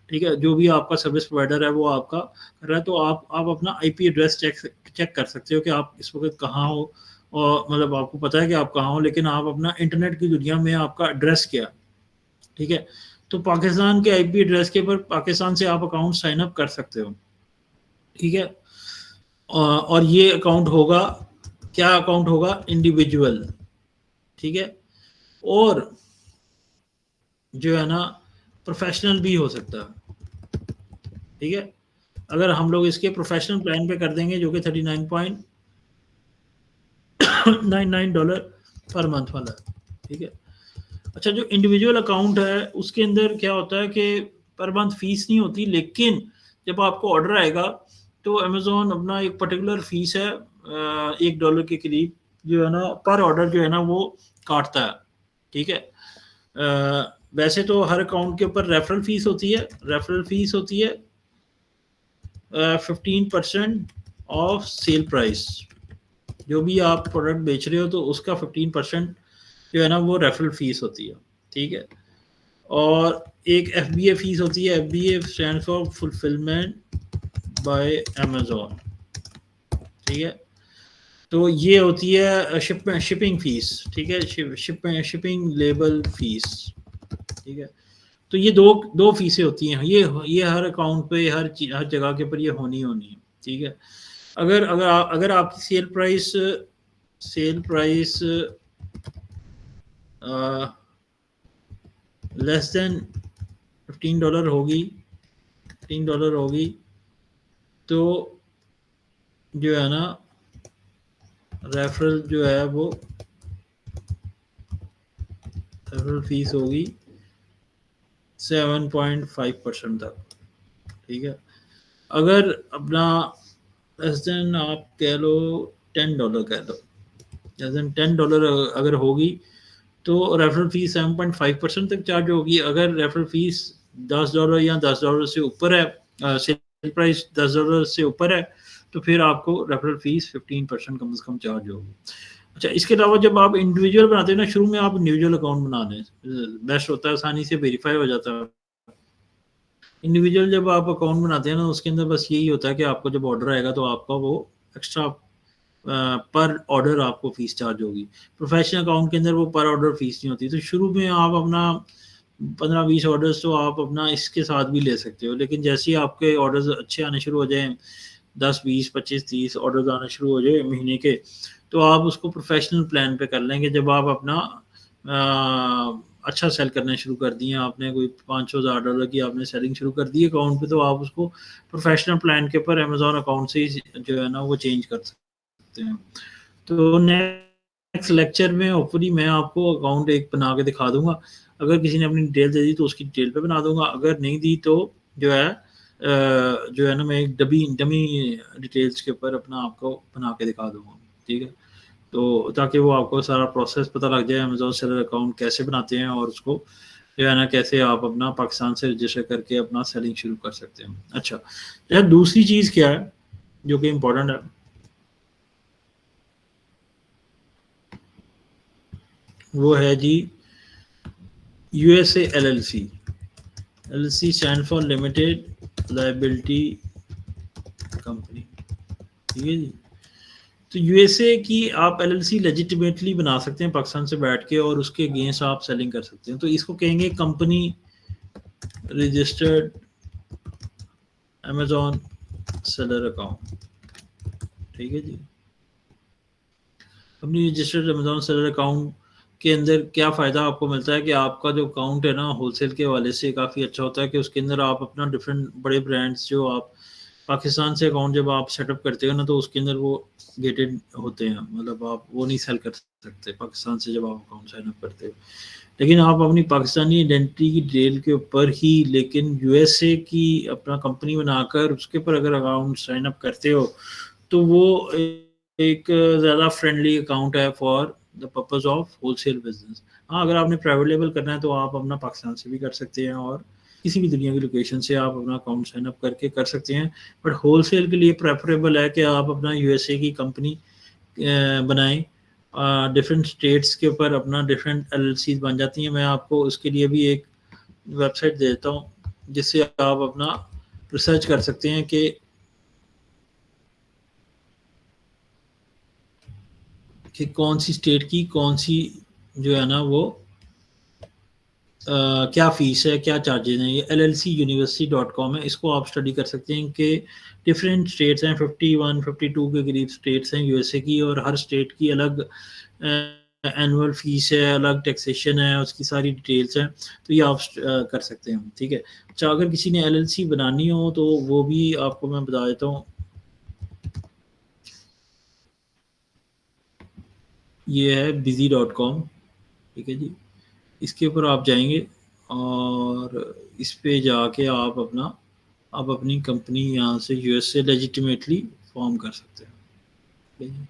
ठीक है। जो भी आपका सर्विस प्रोवाइडर है वो आपका कर रहा है, तो आप अपना आईपी एड्रेस चेक कर सकते हो कि आप इस वक्त कहाँ हो, और मतलब आपको पता है कि आप कहाँ हो, लेकिन आप अपना इंटरनेट की दुनिया में आपका एड्रेस क्या है। ठीक है। तो पाकिस्तान के आईपी एड्रेस के ऊपर पाकिस्तान से आप अकाउंट साइन अप कर सकते हो। ठीक है। और ये अकाउंट होगा, क्या अकाउंट होगा, इंडिविजुअल। ठीक है। और जो है ना प्रोफेशनल भी हो सकता है। ठीक है। अगर हम लोग इसके प्रोफेशनल प्लान पे कर देंगे जो कि $39.99 पर मंथ वाला है। ठीक है। अच्छा, जो इंडिविजुअल अकाउंट है उसके अंदर क्या होता है कि पर मंथ फीस नहीं होती, लेकिन जब आपको ऑर्डर आएगा तो अमेजोन अपना एक पर्टिकुलर फीस है $1 के करीब जो है ना पर ऑर्डर जो है ना वो काटता है। ठीक है। वैसे तो हर अकाउंट के ऊपर रेफरल फीस होती है, रेफरल फीस होती है 15% ऑफ सेल प्राइस। जो भी आप प्रोडक्ट बेच रहे हो तो उसका 15% जो है ना वो रेफरल फीस होती है। ठीक है। और एक FBA फीस होती है, FBA stand for fulfilment bye Amazon. ठीक है। तो ये होती है शिपिंग फीस। ठीक है। Shipping label fees. ठीक है। तो ये दो फीसें होती हैं, ये हर अकाउंट पे, हर जगह के ऊपर ये होनी है। ठीक है। अगर आपकी सेल प्राइस लेस देन $15 होगी, $15 होगी, तो जो है ना रेफरल जो है वो रेफरल फीस होगी 7.5% तक। ठीक है। अगर अपना लेस देन आप कह लो $10 कह लो, लेस देन $10 अगर होगी तो रेफरल फीस 7.5% तक चार्ज होगी। अगर रेफरल फीस $10 या $10 से ऊपर है, सेल प्राइस $10 से ऊपर है, तो फिर आपको रेफरल फीस 15% कम से कम चार्ज होगी। अच्छा, इसके अलावा जब आप इंडिविजुअल बनाते हैं ना, शुरू में आप इंडिविजुअल अकाउंट बना लें, बेस्ट होता है, आसानी से वेरीफाई हो जाता है। इंडिविजुअल जब आप अकाउंट बनाते हैं ना, उसके अंदर बस यही होता है कि आपको जब ऑर्डर आएगा तो आपका वो एक्स्ट्रा पर ऑर्डर आपको फीस चार्ज होगी। प्रोफेशनल अकाउंट के अंदर वो पर ऑर्डर फीस नहीं होती। तो शुरू में आप अपना 15-20 ऑर्डर्स तो आप अपना इसके साथ भी ले सकते हो, लेकिन जैसे ही आपके ऑर्डर्स अच्छे आने शुरू हो जाएँ, 10, 20, 25, 30 ऑर्डर्स आने शुरू हो जाए महीने के, तो आप उसको प्रोफेशनल प्लान पे कर लेंगे। जब आप अपना अच्छा सेल करना शुरू कर दिए, आपने कोई $500,000 की आपने सेलिंग शुरू कर दी अकाउंट पे, तो आप उसको प्रोफेशनल प्लान के ऊपर अमेज़न अकाउंट से ही जो है ना वो चेंज कर सकते हैं। तो नेक्स्ट लेक्चर में होपफुली मैं आपको अकाउंट एक बना के दिखा दूँगा। अगर किसी ने अपनी डिटेल दे दी तो उसकी डिटेल पे बना दूँगा, अगर नहीं दी तो जो है जो है ना मैं एक डमी डिटेल्स के ऊपर अपना आपको बना के दिखा दूँगा, ठीक है? तो ताकि वो आपको सारा प्रोसेस पता लग जाए, अमेज़न सेलर अकाउंट कैसे बनाते हैं और उसको जो है ना कैसे आप अपना पाकिस्तान से रजिस्टर करके अपना सेलिंग शुरू कर सकते हैं। अच्छा, यार दूसरी चीज़ क्या है जो कि इम्पोर्टेंट है, वो है जी USA LLC. LLC stand for limited liability company, ठीक है जी। तो यूएसए की आप एलएलसी लेजिटिमेटली बना सकते हैं पाकिस्तान से बैठ के, और उसके अगेंस्ट आप सेलिंग कर सकते हैं। तो इसको कहेंगे company registered Amazon seller account, ठीक है जी। Company registered Amazon seller account के अंदर क्या फ़ायदा आपको मिलता है कि आपका जो अकाउंट है ना होलसेल के हवाले से काफ़ी अच्छा होता है कि उसके अंदर आप अपना डिफरेंट बड़े ब्रांड्स जो आप पाकिस्तान से अकाउंट जब आप सेटअप करते हो ना, तो उसके अंदर वो गेटेड होते हैं, मतलब आप वो नहीं सेल कर सकते पाकिस्तान से जब आप अकाउंट साइन अप करते हो। लेकिन आप अपनी पाकिस्तानी आइडेंटिटी की डिटेल के ऊपर ही, लेकिन यूएसए की अपना कंपनी बनाकर उसके ऊपर अगर अकाउंट साइन अप करते हो, तो वो एक ज़्यादा फ्रेंडली अकाउंट है for the purpose of wholesale business. हाँ, अगर आपने प्राइवेट लेवल करना है तो आप अपना पाकिस्तान से भी कर सकते हैं, और किसी भी दुनिया की लोकेशन से आप अपना अकाउंट साइन अप करके कर सकते हैं। बट होलसेल के लिए प्रेफरेबल है कि आप अपना यूएसए की कंपनी बनाएं। डिफरेंट स्टेट्स के ऊपर अपना डिफरेंट एलएलसी बन जाती हैं। मैं आपको उसके लिए भी एक वेबसाइट दे देता हूँ जिससे आप अपना रिसर्च कर सकते हैं कि कौन सी स्टेट की कौन सी जो है ना वो क्या फ़ीस है, क्या चार्जेज़ हैं। ये llcuniversity.com है, इसको आप स्टडी कर सकते हैं कि डिफरेंट स्टेट्स हैं, 51, 52 के करीब स्टेट्स हैं यूएसए की, और हर स्टेट की अलग एनुअल फ़ीस है, अलग टैक्सेशन है, उसकी सारी डिटेल्स हैं। तो ये आप कर सकते हैं, ठीक है। अच्छा, अगर किसी ने एलएलसी बनानी हो तो वो भी आपको मैं बता देता हूँ। ये है busy.com, ठीक है जी। इसके ऊपर आप जाएँगे और इस पे जाके आप अपनी कंपनी यहाँ से यूएस से लेजिटिमेटली फॉर्म कर सकते हैं, ठीक है जी।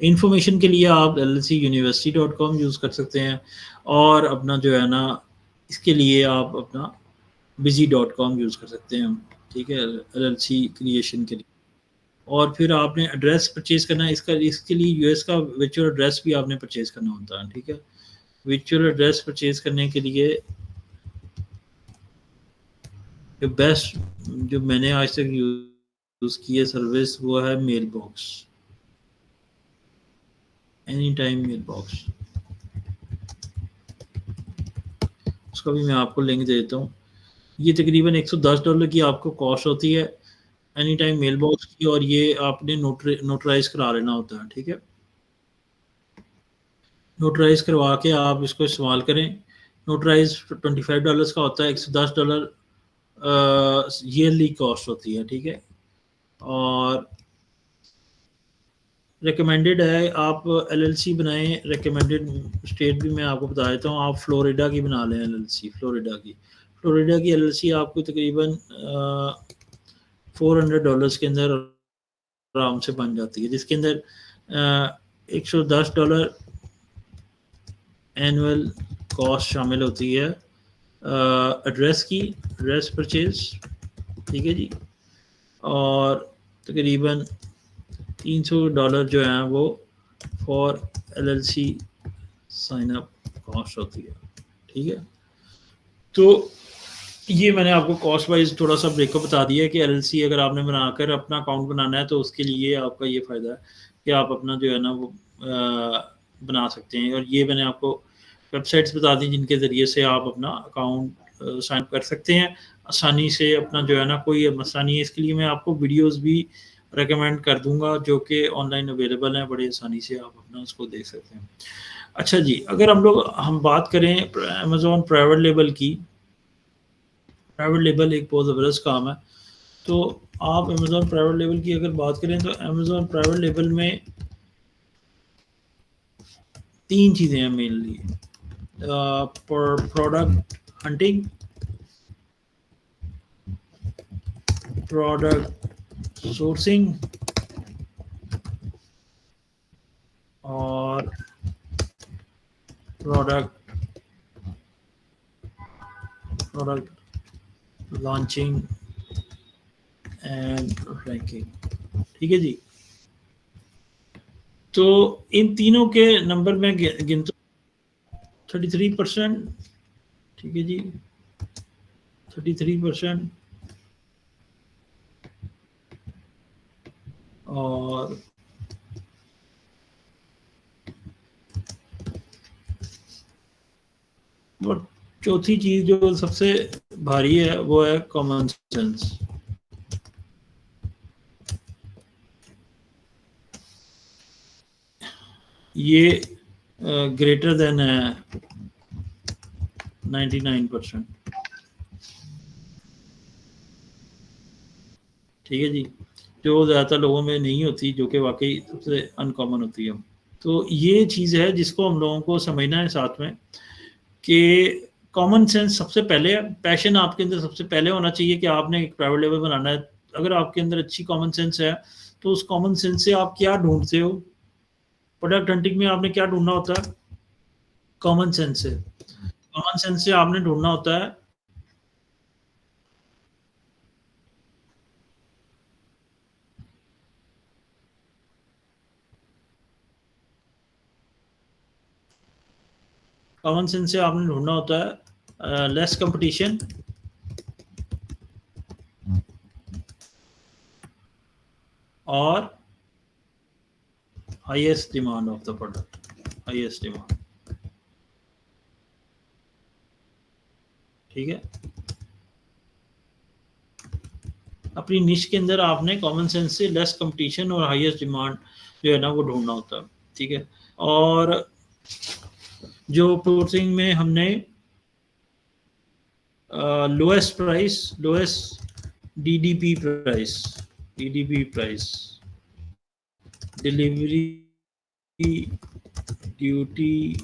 इन्फॉर्मेशन के लिए आप llcuniversity.com यूज़ कर सकते हैं, और अपना जो है ना इसके लिए आप अपना busy.com यूज़ कर सकते हैं, ठीक है, एलएलसी क्रिएशन के लिए। और फिर आपने एड्रेस परचेज़ करना है, इसके लिए यूएस का वर्चुअल एड्रेस भी आपने परचेज़ करना होता है, ठीक है। वर्चुअल एड्रेस परचेज़ करने के लिए जो बेस्ट जो मैंने आज तक यूज़ की है सर्विस, वो है mailbox, Anytime Mailbox. उसका भी मैं आपको लिंक दे देता हूँ। ये तकरीबन $110 की आपको कॉस्ट होती है एनी टाइम मेल बॉक्स की, और ये आपने नोटराइज करा लेना होता है, ठीक है। नोटराइज करवा के आप इसको इस्तेमाल करें। नोटराइज $25 का होता है, $110 ईयरली कॉस्ट होती है, ठीक है। और रिकमेंडेड है आप एलएलसी बनाएं। रिकमेंडेड स्टेट भी मैं आपको बता देता हूँ, आप फ्लोरिडा की बना लें एलएलसी। फ्लोरिडा की एलएलसी आपको तकरीबन $400 के अंदर आराम से बन जाती है, जिसके अंदर $110 एनुअल कॉस्ट शामिल होती है एड्रेस परचेज, ठीक है जी। और तकरीबन $300 जो हैं वो for LLC sign up cost होती है, ठीक है। तो ये मैंने आपको कॉस्ट वाइज थोड़ा सा ब्रेकअप बता दिया है कि एलएलसी अगर आपने बनाकर अपना अकाउंट बनाना है तो उसके लिए आपका ये फ़ायदा है कि आप अपना जो है ना वो बना सकते हैं। और ये मैंने आपको वेबसाइट्स बता दी जिनके ज़रिए से आप अपना अकाउंट साइन कर सकते हैं आसानी से। अपना जो है ना कोई मसला नहीं है, इसके लिए मैं आपको वीडियोज़ भी रेकमेंड कर दूंगा जो कि ऑनलाइन अवेलेबल हैं, बड़े आसानी से आप अपना उसको देख सकते हैं। अच्छा जी, अगर हम बात करें अमेज़न प्राइवेट लेबल की, प्राइवेट लेबल एक बहुत ज़बरदस्त काम है। तो आप अमेज़न प्राइवेट लेबल की अगर बात करें तो अमेज़न प्राइवेट लेबल में 3 चीज़ें हैं mainly, product hunting, product sourcing और प्रोडक्ट लॉन्चिंग एंड रैंकिंग, ठीक है जी। तो इन तीनों के नंबर में गिनता 33%, ठीक है जी, 33% और चौथी चीज जो सबसे भारी है वो है कॉमन सेंस। ये ग्रेटर देन है 99%, ठीक है जी, जो ज़्यादातर लोगों में नहीं होती, जो कि वाकई सबसे अनकॉमन होती है। तो ये चीज़ है जिसको हम लोगों को समझना है साथ में कि कॉमन सेंस सबसे पहले है, पैशन आपके अंदर सबसे पहले होना चाहिए कि आपने एक प्राइवेट लेवल बनाना है। अगर आपके अंदर अच्छी कॉमन सेंस है तो उस कॉमन सेंस से आप क्या ढूंढते हो, प्रोडक्ट हंटिंग में आपने क्या ढूंढना होता है, कॉमन सेंस से। कॉमन सेंस से आपने ढूंढना होता है कॉमन सेंस से आपने ढूंढना होता है लेस कंपटीशन और highest demand of the product, highest demand, ठीक है। अपनी निश के अंदर आपने कॉमन सेंस से लेस कंपटीशन और हाईएस्ट डिमांड जो है ना वो ढूंढना होता है, ठीक है। और जो सोर्सिंग में हमने lowest price, lowest DDP price, DDP price, delivery duty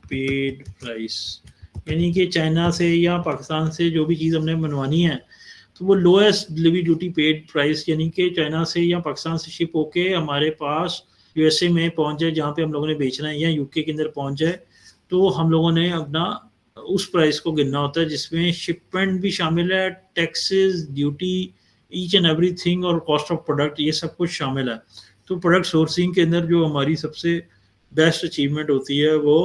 paid price, यानी कि चाइना से या पाकिस्तान से जो भी चीज़ हमने मनवानी है तो वो lowest delivery duty paid price, यानी कि चाइना से या पाकिस्तान से शिप होके हमारे पास यूएसए में पहुंच जाए जहाँ पे हम लोगों ने बेचना है, या यूके के अंदर पहुंच जाए, तो हम लोगों ने अपना उस प्राइस को गिनना होता है जिसमें शिपमेंट भी शामिल है, taxes, duty, each and everything और कॉस्ट ऑफ प्रोडक्ट, ये सब कुछ शामिल है। तो प्रोडक्ट सोर्सिंग के अंदर जो हमारी सबसे बेस्ट अचीवमेंट होती है वो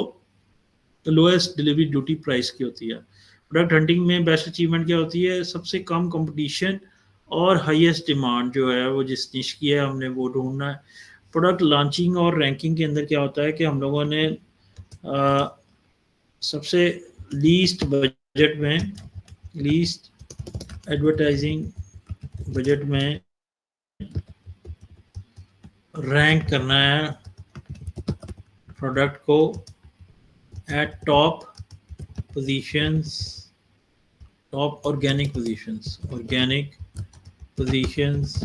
लोएस्ट डिलीवरी ड्यूटी प्राइस की होती है। प्रोडक्ट हंटिंग में बेस्ट अचीवमेंट क्या होती है, सबसे कम कंपटीशन और हाईएस्ट डिमांड जो है वो जिस निश की है हमने वो ढूंढना है। प्रोडक्ट लॉन्चिंग और रैंकिंग के अंदर क्या होता है कि हम लोगों ने सबसे लीस्ट बजट में, लीस्ट एडवर्टाइजिंग बजट में रैंक करना है प्रोडक्ट को eight top positions, top organic positions, organic positions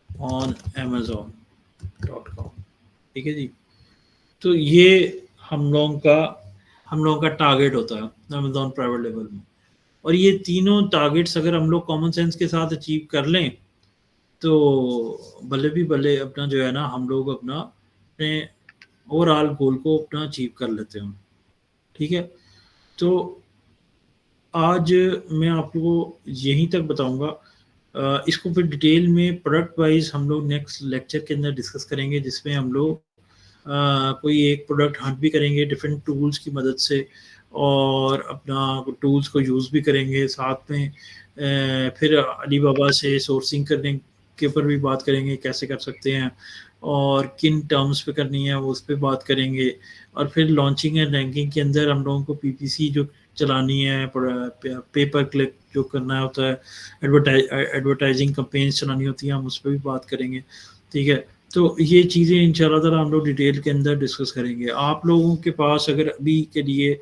on amazon.com, ठीक है जी। तो ये हम लोगों का टारगेट होता है अमेजोन प्राइवेट लेवल में। और ये तीनों टारगेट्स अगर हम लोग कॉमन सेंस के साथ अचीव कर लें तो भले भी भले अपना जो है ना हम लोग अपना अपने ओवरऑल गोल को अपना अचीव कर लेते हैं, ठीक है। तो आज मैं आपको यहीं तक बताऊंगा, इसको फिर डिटेल में प्रोडक्ट वाइज हम लोग नेक्स्ट लेक्चर के अंदर डिस्कस करेंगे जिसमें हम लोग कोई एक प्रोडक्ट हंट भी करेंगे डिफरेंट टूल्स की मदद से, और अपना टूल्स को यूज़ भी करेंगे साथ में। फिर अलीबाबा से सोर्सिंग करने के ऊपर भी बात करेंगे, कैसे कर सकते हैं और किन टर्म्स पे करनी है वो उस पे बात करेंगे। और फिर लॉन्चिंग एंड रैंकिंग के अंदर हम लोगों को पीपीसी जो चलानी है, पे पर क्लिक जो करना होता है, एडवर्टाइजिंग कैंपेन्स चलानी होती हैं, हम उस पे भी बात करेंगे। ठीक है? तो ये चीज़ें इंशाल्लाह ताला हम लोग डिटेल के अंदर डिस्कस करेंगे। आप लोगों के पास अगर अभी के लिए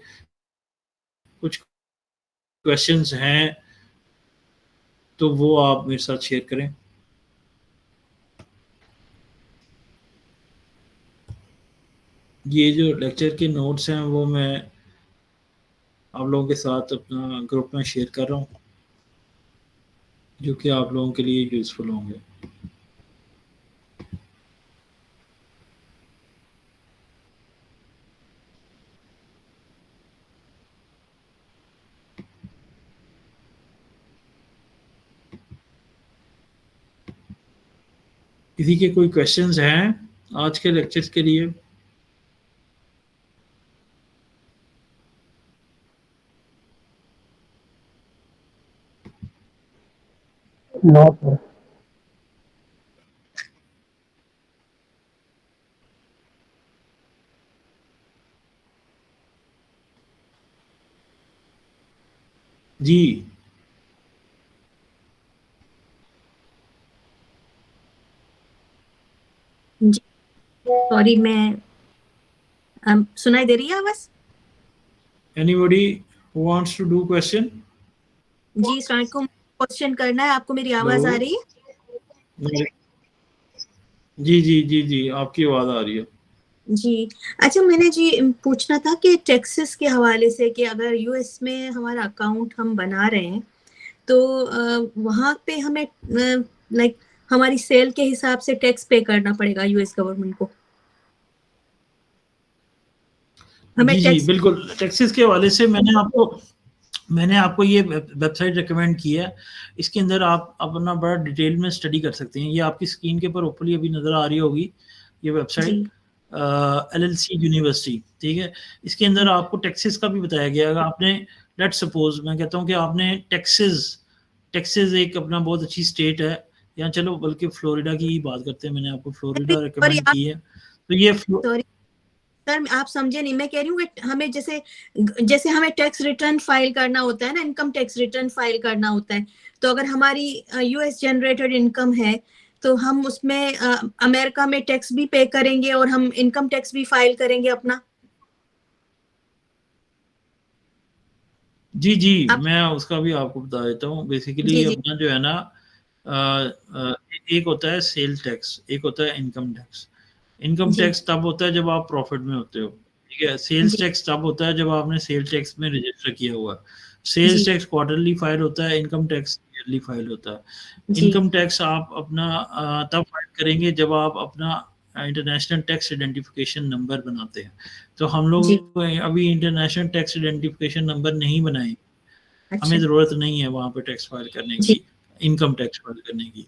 कुछ क्वेश्चंस हैं, तो वो आप मेरे साथ शेयर करें। ये जो लेक्चर के नोट्स हैं वो मैं आप लोगों के साथ अपना ग्रुप में शेयर कर रहा हूँ, जो कि आप लोगों के लिए यूज़फुल होंगे। किसी के कोई क्वेश्चंस हैं आज के लेक्चर्स के लिए? No sir. जी। जी सॉरी, मैं सुनाई दे रही है आवाज? Anybody who wants to do question? जी सर को क्वेश्चन करना है, आपको मेरी हेलो। आवाज आ रही है? जी जी जी जी, आपकी आवाज़ आ रही है। जी, अच्छा मैंने जी पूछना था कि टैक्सेस के हवाले से, कि अगर यूएस में हमारा अकाउंट हम बना रहे हैं तो वहाँ पे हमें लाइक हमारी सेल के हिसाब से टैक्स पे करना पड़ेगा यूएस गवर्नमेंट को? हमें जी जी टैक्स बिल्कुल, टैक्सेस के हवाले से मैंने आपको ये वेबसाइट रिकमेंड की है। इसके अंदर आप अपना बड़ा डिटेल में स्टडी कर सकते हैं। ये आपकी स्क्रीन के ऊपर ऊपरली अभी नज़र आ रही होगी ये वेबसाइट, जी एलएलसी यूनिवर्सिटी। ठीक है? इसके अंदर आपको टैक्सेस का भी बताया गया है। आपने लेट्स सपोज, मैं कहता हूँ कि आपने टैक्सेस टैक्सेस एक अपना बहुत अच्छी स्टेट है, या चलो बल्कि फ्लोरिडा की ही बात करते हैं, मैंने आपको फ्लोरिडा सॉरी रिकमेंड आप की है। तो ये सॉरी सर, आप समझे नहीं। मैं कह रही हूँ कि हमें जैसे जैसे हमें टैक्स रिटर्न फाइल करना होता है ना, इनकम टैक्स रिटर्न फाइल करना होता है, तो अगर हमारी यूएस जनरेटेड इनकम है तो हम उसमें अमेरिका में टैक्स भी पे करेंगे और हम इनकम टैक्स भी फाइल करेंगे अपना। जी, जी, आप मैं उसका भी आपको बता देता हूँ। बेसिकली जी जी अपना जो है ना, एक होता है सेल टैक्स, एक होता है इनकम टैक्स। इनकम जी टैक्स तब होता है जब आप प्रॉफिट में होते हो, ठीक है? सेल्स जी टैक्स तब होता है जब आपने सेल टैक्स में रजिस्टर किया हुआ है। सेल्स जी टैक्स क्वार्टरली फाइल होता है, इनकम टैक्स ईयरली फाइल होता है। जी इनकम टैक्स आप अपना तब फाइल करेंगे जब आप अपना इंटरनेशनल टैक्स आइडेंटिफिकेशन नंबर बनाते हैं। तो हम जी लोग अभी इंटरनेशनल टैक्स आइडेंटिफिकेशन नंबर नहीं बनाए, हमें अच्छा ज़रूरत नहीं है वहाँ पे टैक्स फाइल करने जी की, इनकम टैक्स फाइल करने की।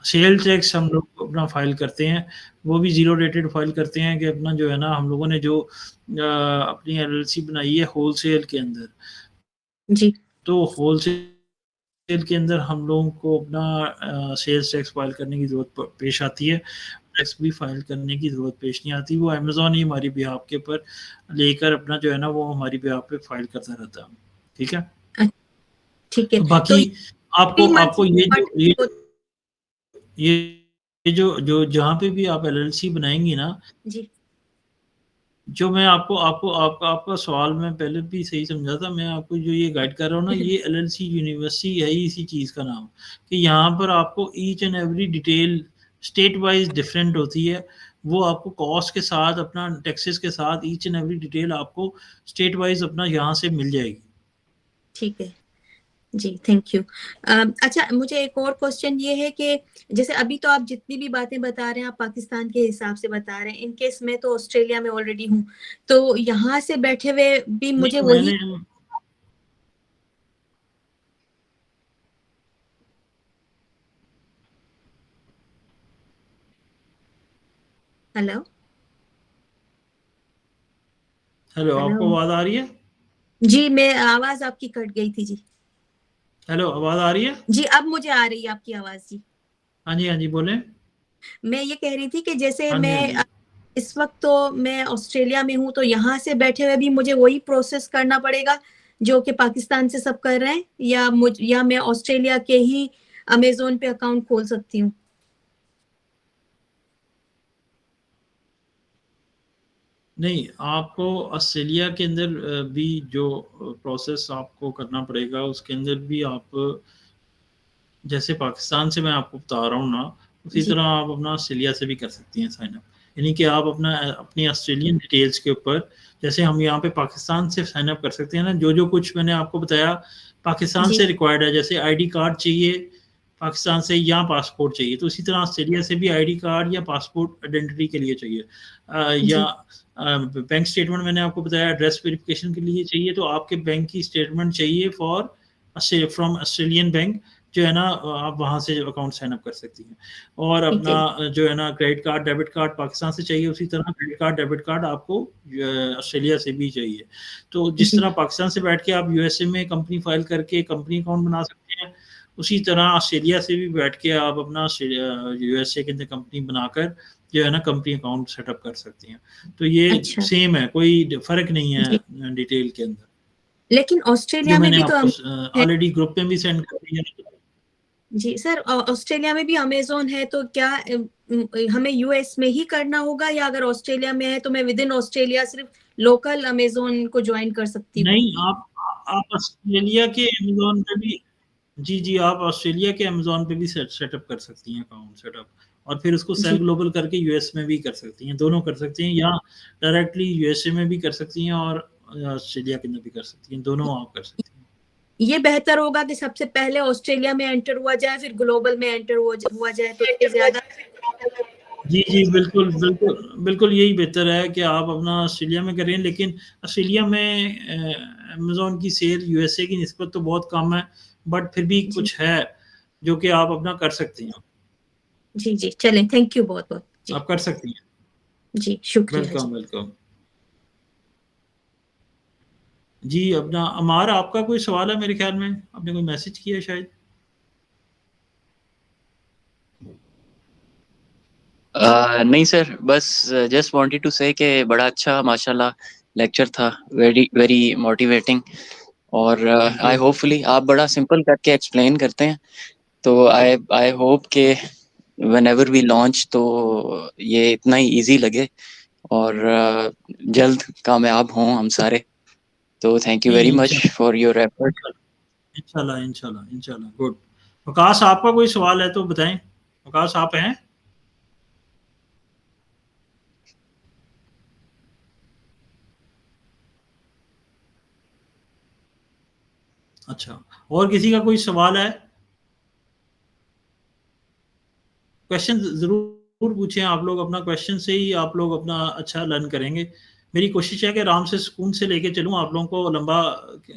सेल टैक्स हम लोग अपना फाइल करते हैं, वो भी ज़ीरो रेटेड फाइल करते हैं कि अपना जो है ना, हम लोगों ने जो अपनी एलएलसी बनाई है होलसेल के अंदर, जी तो होलसेल के अंदर हम लोगों को अपना सेल्स टैक्स फाइल करने की ज़रूरत पेश आती है। टैक्स भी फाइल करने की ज़रूरत पेश नहीं आती, वो अमेज़न ही हमारी बिहाफ़ के ऊपर लेकर अपना जो है ना, वो हमारी बिहाफ़ पे फाइल करता रहता है। ठीक है? ठीक है। तो तो बाकी थ्री आपको आपको मंथली ये जो क्वार्टरली ये ये जो जो जहाँ पे भी आप एलएलसी बनाएँगी ना, जी जो मैं आपको आपको आपका आपका सवाल मैं पहले भी सही समझा था, मैं आपको जो ये गाइड कर रहा हूँ ना, ये एलएलसी यूनिवर्सिटी है ही इसी चीज़ का नाम, कि यहाँ पर आपको each and every detail state wise different होती है। वो आपको कॉस्ट के साथ, अपना टैक्सेस के साथ ईच एंड एवरी डिटेल आपको स्टेट वाइज़ अपना यहाँ से मिल जाएगी। ठीक है। जी, थैंक यू। अच्छा मुझे एक और क्वेश्चन ये है कि जैसे अभी तो आप जितनी भी बातें बता रहे हैं, आप पाकिस्तान के हिसाब से बता रहे हैं। इन केस मैं तो ऑस्ट्रेलिया में ऑलरेडी हूँ, तो यहाँ से बैठे हुए भी मुझे नहीं, वही मैंने हेलो? हेलो, आपको हेलो आवाज आ रही है? जी, मैं आवाज आपकी कट गई थी जी। हेलो, आवाज आ रही है? जी, अब मुझे आ रही है आपकी आवाज जी। हाँ जी, हाँ जी, बोलें। मैं ये कह रही थी कि जैसे हाँ जी, हाँ मैं जी। इस वक्त तो मैं ऑस्ट्रेलिया में हूँ, तो यहाँ से बैठे हुए भी मुझे वही प्रोसेस करना पड़ेगा जो कि पाकिस्तान से सब कर रहे हैं, या मैं ऑस्ट्रेलिया के ही अमेज़न पे अकाउंट खोल सकती हूँ? नहीं, आपको ऑस्ट्रेलिया के अंदर भी जो प्रोसेस आपको करना पड़ेगा, उसके अंदर भी आप जैसे पाकिस्तान से मैं आपको बता रहा हूँ ना, उसी जी, तरह आप अपना ऑस्ट्रेलिया से भी कर सकती हैं साइन अप। यानी कि आप अपनी ऑस्ट्रेलियन डिटेल्स के ऊपर, जैसे हम यहाँ पे पाकिस्तान से साइन अप कर सकते हैं ना, जो कुछ मैंने आपको बताया पाकिस्तान जी, से रिक्वायर्ड है, जैसे आईडी कार्ड चाहिए पाकिस्तान से या पासपोर्ट चाहिए, तो उसी तरह ऑस्ट्रेलिया से भी आईडी कार्ड या पासपोर्ट आइडेंटिटी के लिए चाहिए। या जी, बैंक स्टेटमेंट मैंने आपको बताया एड्रेस वेरिफिकेशन के लिए चाहिए, तो आपके बैंक की स्टेटमेंट चाहिए फ्रॉम ऑस्ट्रेलियन बैंक, जो है ना, आप वहाँ से अकाउंट साइन अप कर सकती हैं। और ठीक अपना है। जो है ना credit card, debit card Pakistan से चाहिए, उसी तरह क्रेडिट कार्ड, डेबिट कार्ड आपको ऑस्ट्रेलिया से भी चाहिए। तो जिस जी, तरह पाकिस्तान से बैठ के आप यूएसए में कंपनी फाइल करके कंपनी अकाउंट बना सकते हैं, उसी तरह ऑस्ट्रेलिया से भी बैठ के आप अपना यूएसए के अंदर कंपनी बनाकर जो है ना कंपनी अकाउंट सेटअप कर सकती हैं। तो ये अच्छा, सेम है, कोई फ़र्क नहीं जी। है डिटेल के अंदर। लेकिन जो ऑस्ट्रेलिया में मैंने भी तो आपको है। ऑलरेडी ग्रुप में भी सेंड कर दिया है। जी सर, ऑस्ट्रेलिया में भी अमेज़न है, तो क्या हमें यूएस में ही करना होगा, या अगर ऑस्ट्रेलिया में है तो मैं विद इन ऑस्ट्रेलिया सिर्फ लोकल अमेज़न को जॉइन कर सकती हूँ? नहीं, आप ऑस्ट्रेलिया के अमेज़न पे भी जी, जी, आप ऑस्ट्रेलिया के अमेज़न पे भी सेटअप कर सकती हैं अकाउंट सेटअप, और फिर उसको सेल जी, ग्लोबल करके यूएस में भी कर सकती हैं, दोनों कर सकती हैं, या डायरेक्टली यूएसए में भी कर सकती हैं और ऑस्ट्रेलिया के अंदर भी कर सकती हैं, दोनों आप कर सकती हैं। ये बेहतर होगा कि सबसे पहले ऑस्ट्रेलिया में एंटर हुआ जाए, फिर ग्लोबल में एंटर हुआ जाए, तो ये ज़्यादा। जी, जी, बिल्कुल, बिल्कुल, बिल्कुल यही बेहतर है कि आप अपना ऑस्ट्रेलिया में करें, लेकिन ऑस्ट्रेलिया में अमेज़न की सेल यूएसए की निस्बत तो बहुत कम है, बट फिर भी जी, कुछ है, जो कि आप अपना कर सकती हैं। जी, जी, चलें, थैंक यू बहुत-बहुत। जी, आप कर सकती हैं। जी, शुक्रिया जी। Welcome, welcome. जी, अपना अमार, आपका कोई सवाल है मेरे ख़्याल में? आपने कोई मैसेज किया है शायद? नहीं सर, बस जस्ट वांटेड टू से कि बड़ा अच्छा माशाल्लाह लेक्चर था, वेरी वेरी मोटिवेटिंग। और थैंक आई यू। होपफुली आप बड़ा सिंपल करके एक्सप्लेन करते हैं, तो आई आई होप कि व्हेनेवर वी लॉन्च तो ये इतना ही इजी लगे और जल्द कामयाब हों हम सारे। तो थैंक यू नहीं, वेरी नहीं, मच फॉर योर एफर्ट। इंशाल्लाह, इंशाल्लाह, इंशाल्लाह, इंशाल्लाह, गुड। वकास, आपका कोई सवाल है तो बताएँ? वकास, आप हैं? अच्छा, और किसी का कोई सवाल है? क्वेश्चन ज़रूर पूछें आप लोग, अपना क्वेश्चन से ही आप लोग अपना अच्छा लर्न करेंगे। मेरी कोशिश है कि आराम से सुकून से लेके चलूँ, आप लोगों को लंबा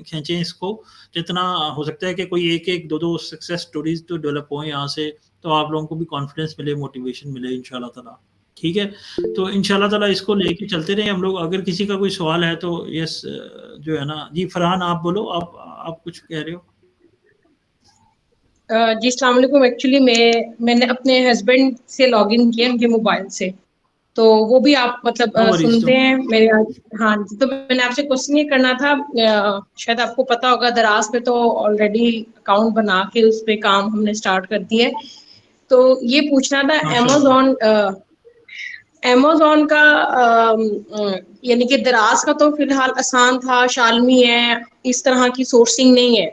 खींचें इसको, जितना हो सकता है कि कोई 1-1, 2-2 सक्सेस स्टोरीज़ तो डेवलप हों यहाँ से, तो आप लोगों को भी कॉन्फिडेंस मिले, मोटिवेशन मिले इंशाल्लाह ताला। ठीक है? तो इंशाल्लाह ताला इसको लेके चलते रहें हम लोग। अगर किसी का कोई सवाल है तो यस, जो है ना, जी फरहान, आप बोलो, आप कुछ कह रहे हो? जी अस्सलाम वालेकुम। एक्चुअली मैंने अपने हस्बैंड से लॉगिन किया उनके मोबाइल से, तो वो भी आप मतलब नो वरीज़, सुनते हैं मेरे। हाँ जी, तो मैंने आपसे क्वेश्चन ये करना था, शायद आपको पता होगा, दराज पे तो ऑलरेडी अकाउंट बना के उस पे काम हमने स्टार्ट कर दिया है। तो ये पूछना था, माशाअल्लाह। अमेज़न का यानी कि दराज का तो फिलहाल आसान था, शालमी है, इस तरह की सोर्सिंग नहीं है,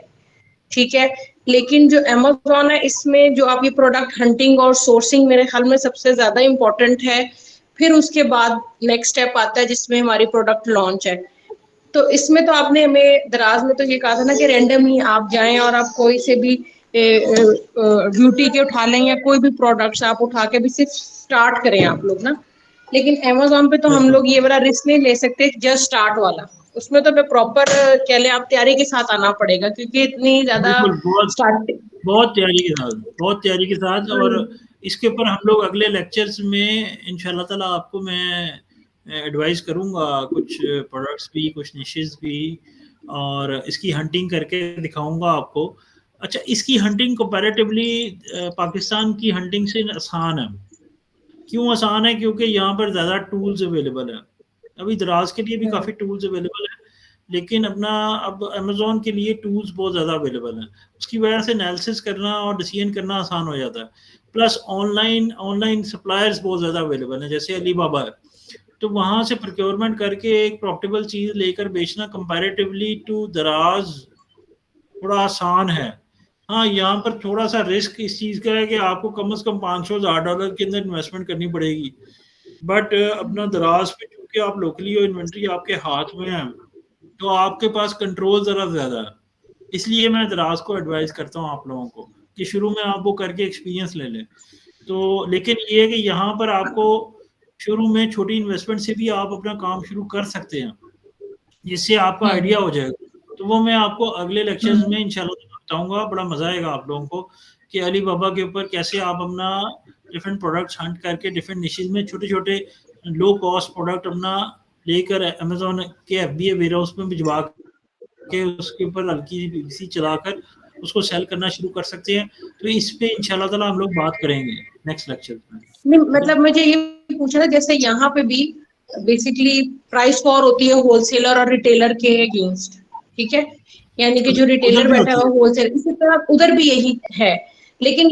ठीक है। लेकिन जो अमेज़न है, इसमें जो आप ये प्रोडक्ट हंटिंग और सोर्सिंग मेरे ख्याल में सबसे ज़्यादा इम्पोर्टेंट है। फिर उसके बाद नेक्स्ट स्टेप आता है जिसमें हमारी प्रोडक्ट लॉन्च है। तो इसमें तो आपने हमें दराज में तो ये कहा था ना कि रैंडमली आप जाएँ और आप कोई से भी ब्यूटी के उठा लें या कोई भी प्रोडक्ट्स आप उठा के भी सिर्फ स्टार्ट करें आप लोग ना। लेकिन अमेज़न पे तो हम बिल्कुल, लोग ये वाला रिस्क नहीं ले सकते, जस्ट स्टार्ट वाला। उसमें तो हमें प्रॉपर कह लें आप तैयारी के साथ आना पड़ेगा, क्योंकि इतनी ज़्यादा बिल्कुल, बहुत स्टार्टिंग। बहुत तैयारी के साथ, बहुत तैयारी के साथ। और इसके ऊपर हम लोग अगले लेक्चर्स में इंशाल्लाह ताला आपको मैं एडवाइस करूँगा, कुछ प्रोडक्ट्स भी, कुछ निशेस भी, और इसकी हंटिंग करके दिखाऊंगा आपको। अच्छा, इसकी हंटिंग कंपैरेटिवली पाकिस्तान की हंटिंग से आसान है। क्यों आसान है? क्योंकि यहाँ पर ज़्यादा टूल्स अवेलेबल है। अभी दराज के लिए भी काफ़ी टूल्स अवेलेबल है, लेकिन अपना अब अमेज़न के लिए टूल्स बहुत ज़्यादा अवेलेबल हैं। उसकी वजह से एनालिसिस करना और डिसीजन करना आसान हो जाता है। प्लस ऑनलाइन सप्लायर्स बहुत ज़्यादा अवेलेबल हैं, जैसे अलीबाबा है, तो वहाँ से प्रोक्योरमेंट करके एक प्रॉफिटेबल चीज़ लेकर बेचना कंपैरेटिवली टू दराज थोड़ा आसान है। हाँ, यहाँ पर थोड़ा सा रिस्क इस चीज़ का है कि आपको कम से कम $500-1000 के अंदर इन्वेस्टमेंट करनी पड़ेगी। बट अपना दराज पे चूंकि आप लोकली हो, इन्वेंट्री आपके हाथ में है, तो आपके पास कंट्रोल ज़रा ज़्यादा है। इसलिए मैं दराज को एडवाइस करता हूँ आप लोगों को कि शुरू में आप वो करके एक्सपीरियंस ले लें। तो लेकिन ये है कि यहाँ पर आपको शुरू में छोटी इन्वेस्टमेंट से भी आप अपना काम शुरू कर सकते हैं, जिससे आपका आइडिया हो जाएगा। तो वो मैं आपको अगले लेक्चर्स में इंशाल्लाह बताऊंगा। बड़ा मजा आएगा आप लोगों को कि अलीबाबा के ऊपर कैसे आप अपना डिफरेंट प्रोडक्ट्स हंट करके डिफरेंट निशेस में छोटे-छोटे लो कॉस्ट प्रोडक्ट अपना लेकर अमेज़न के एफबीए वेयरहाउस में भिजवा के उसके ऊपर हल्की पीवीसी चलाकर उसको सेल करना शुरू कर सकते हैं। तो इस पे इंशाल्लाह ताला हम लोग बात करेंगे नेक्स्ट लेक्चर में। नहीं, मतलब मुझे ये पूछना था, जैसे यहाँ पे भी बेसिकली प्राइस वॉर होती है होलसेलर और रिटेलर के अगेंस्ट, ठीक है, यानी कि जो रिटेलर बैठा हुआ होलसेलर, इसी तरह उधर भी यही है। लेकिन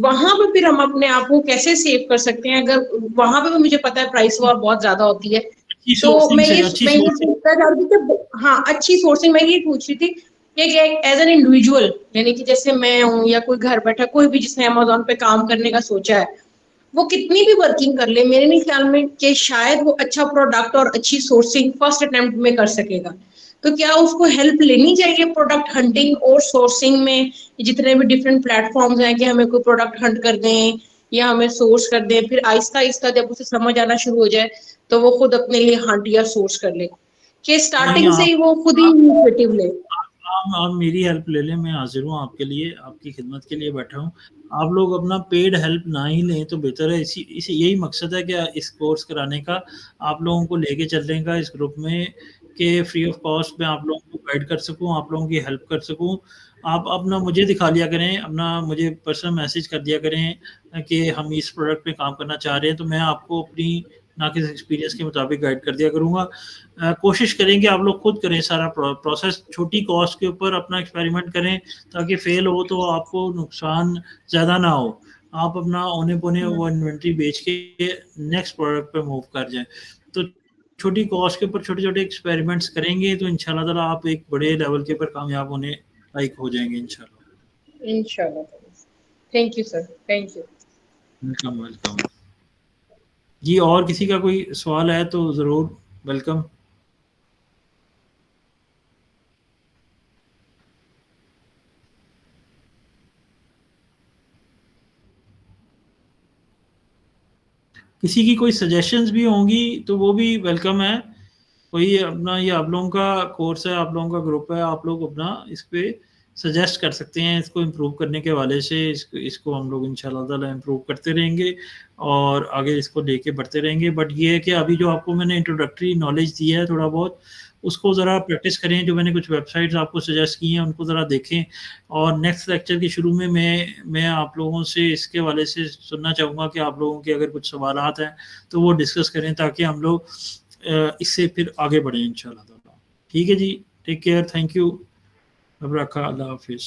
वहां पे फिर हम अपने आप को कैसे सेव कर सकते हैं? अगर वहां पे भी मुझे पता है प्राइस वॉर बहुत ज्यादा होती है, तो मैं ये पूछना चाह रही थी कि हाँ, अच्छी सोर्सिंग मैं ये पूछ रही थी कि एज एन इंडिविजुअल, यानी कि जैसे मैं हूँ या कोई घर बैठा कोई भी जिसने अमेज़न पे काम करने का सोचा है, वो कितनी भी वर्किंग कर ले, मेरे नहीं ख्याल में कि शायद वो अच्छा प्रोडक्ट और अच्छी सोर्सिंग फर्स्ट अटेम्प्ट में कर सकेगा। तो क्या उसको हेल्प लेनी चाहिए प्रोडक्ट हंटिंग और सोर्सिंग में? जितने भी डिफरेंट प्लेटफॉर्म्स हैं कि हमें कोई प्रोडक्ट हंट कर दें या हमें सोर्स कर दें, फिर आहिस्ता आहिस्ता जब उसे समझ आना शुरू हो जाए तो वो खुद अपने लिए हंट या सोर्स कर ले, कि स्टार्टिंग से ही वो खुद ही इनिशिएटिव ले? आप मेरी हेल्प ले लें, मैं हाजिर हूँ आपके लिए, आपकी खिदमत के लिए बैठा हूँ। आप लोग अपना पेड हेल्प ना ही लें तो बेहतर है। इसी यही मकसद है कि इस कोर्स कराने का, आप लोगों को लेके चलने का इस ग्रुप में, कि फ्री ऑफ कॉस्ट में आप लोगों को गाइड कर सकूँ, आप लोगों की हेल्प कर सकूँ। आप अपना मुझे दिखा लिया करें, अपना मुझे पर्सनल मैसेज कर दिया करें कि हम इस प्रोडक्ट पे काम करना चाह रहे हैं, तो मैं आपको अपनी नाक़िस एक्सपीरियंस के मुताबिक गाइड कर दिया करूँगा। कोशिश करेंगे आप लोग खुद करें सारा प्रोसेस, छोटी कॉस्ट के ऊपर अपना एक्सपेरिमेंट करें, ताकि फेल हो तो आपको नुकसान ज़्यादा ना हो। आप अपना औने-पौने वो इन्वेंट्री बेच के नेक्स्ट प्रोडक्ट पे मूव कर जाएँ। तो छोटी कॉस्ट के ऊपर छोटे-छोटे एक्सपेरिमेंट्स करेंगे तो इंशाल्लाह ताला आप एक बड़े लेवल के ऊपर कामयाब होने लायक हो जाएँगे इंशाल्लाह। इंशाल्लाह। Thank you sir, thank you. Welcome. जी, और किसी का कोई सवाल है तो ज़रूर वेलकम। किसी की कोई सजेशंस भी होंगी तो वो भी वेलकम है। कोई अपना, ये आप लोगों का कोर्स है, आप लोगों का ग्रुप है, आप लोग अपना इस पे सजेस्ट कर सकते हैं इसको इम्प्रूव करने के हवाले से। इसको हम लोग इंशाल्लाह ताला इम्प्रूव करते रहेंगे और आगे इसको लेके बढ़ते रहेंगे। बट ये है कि अभी जो आपको मैंने इंट्रोडक्टरी नॉलेज दी है थोड़ा बहुत, उसको ज़रा प्रैक्टिस करें। जो मैंने कुछ वेबसाइट्स आपको सजेस्ट की हैं उनको ज़रा देखें, और नेक्स्ट लेक्चर के शुरू में मैं आप लोगों से इसके हवाले से सुनना चाहूँगा कि आप लोगों के अगर कुछ सवालात हैं तो वो डिस्कस करें, ताकि हम लोग इससे फिर आगे बढ़ें इंशाल्लाह ताला। ठीक है जी, टेक केयर, थैंक यू, अब रखा, अल्लाह हाफिज़।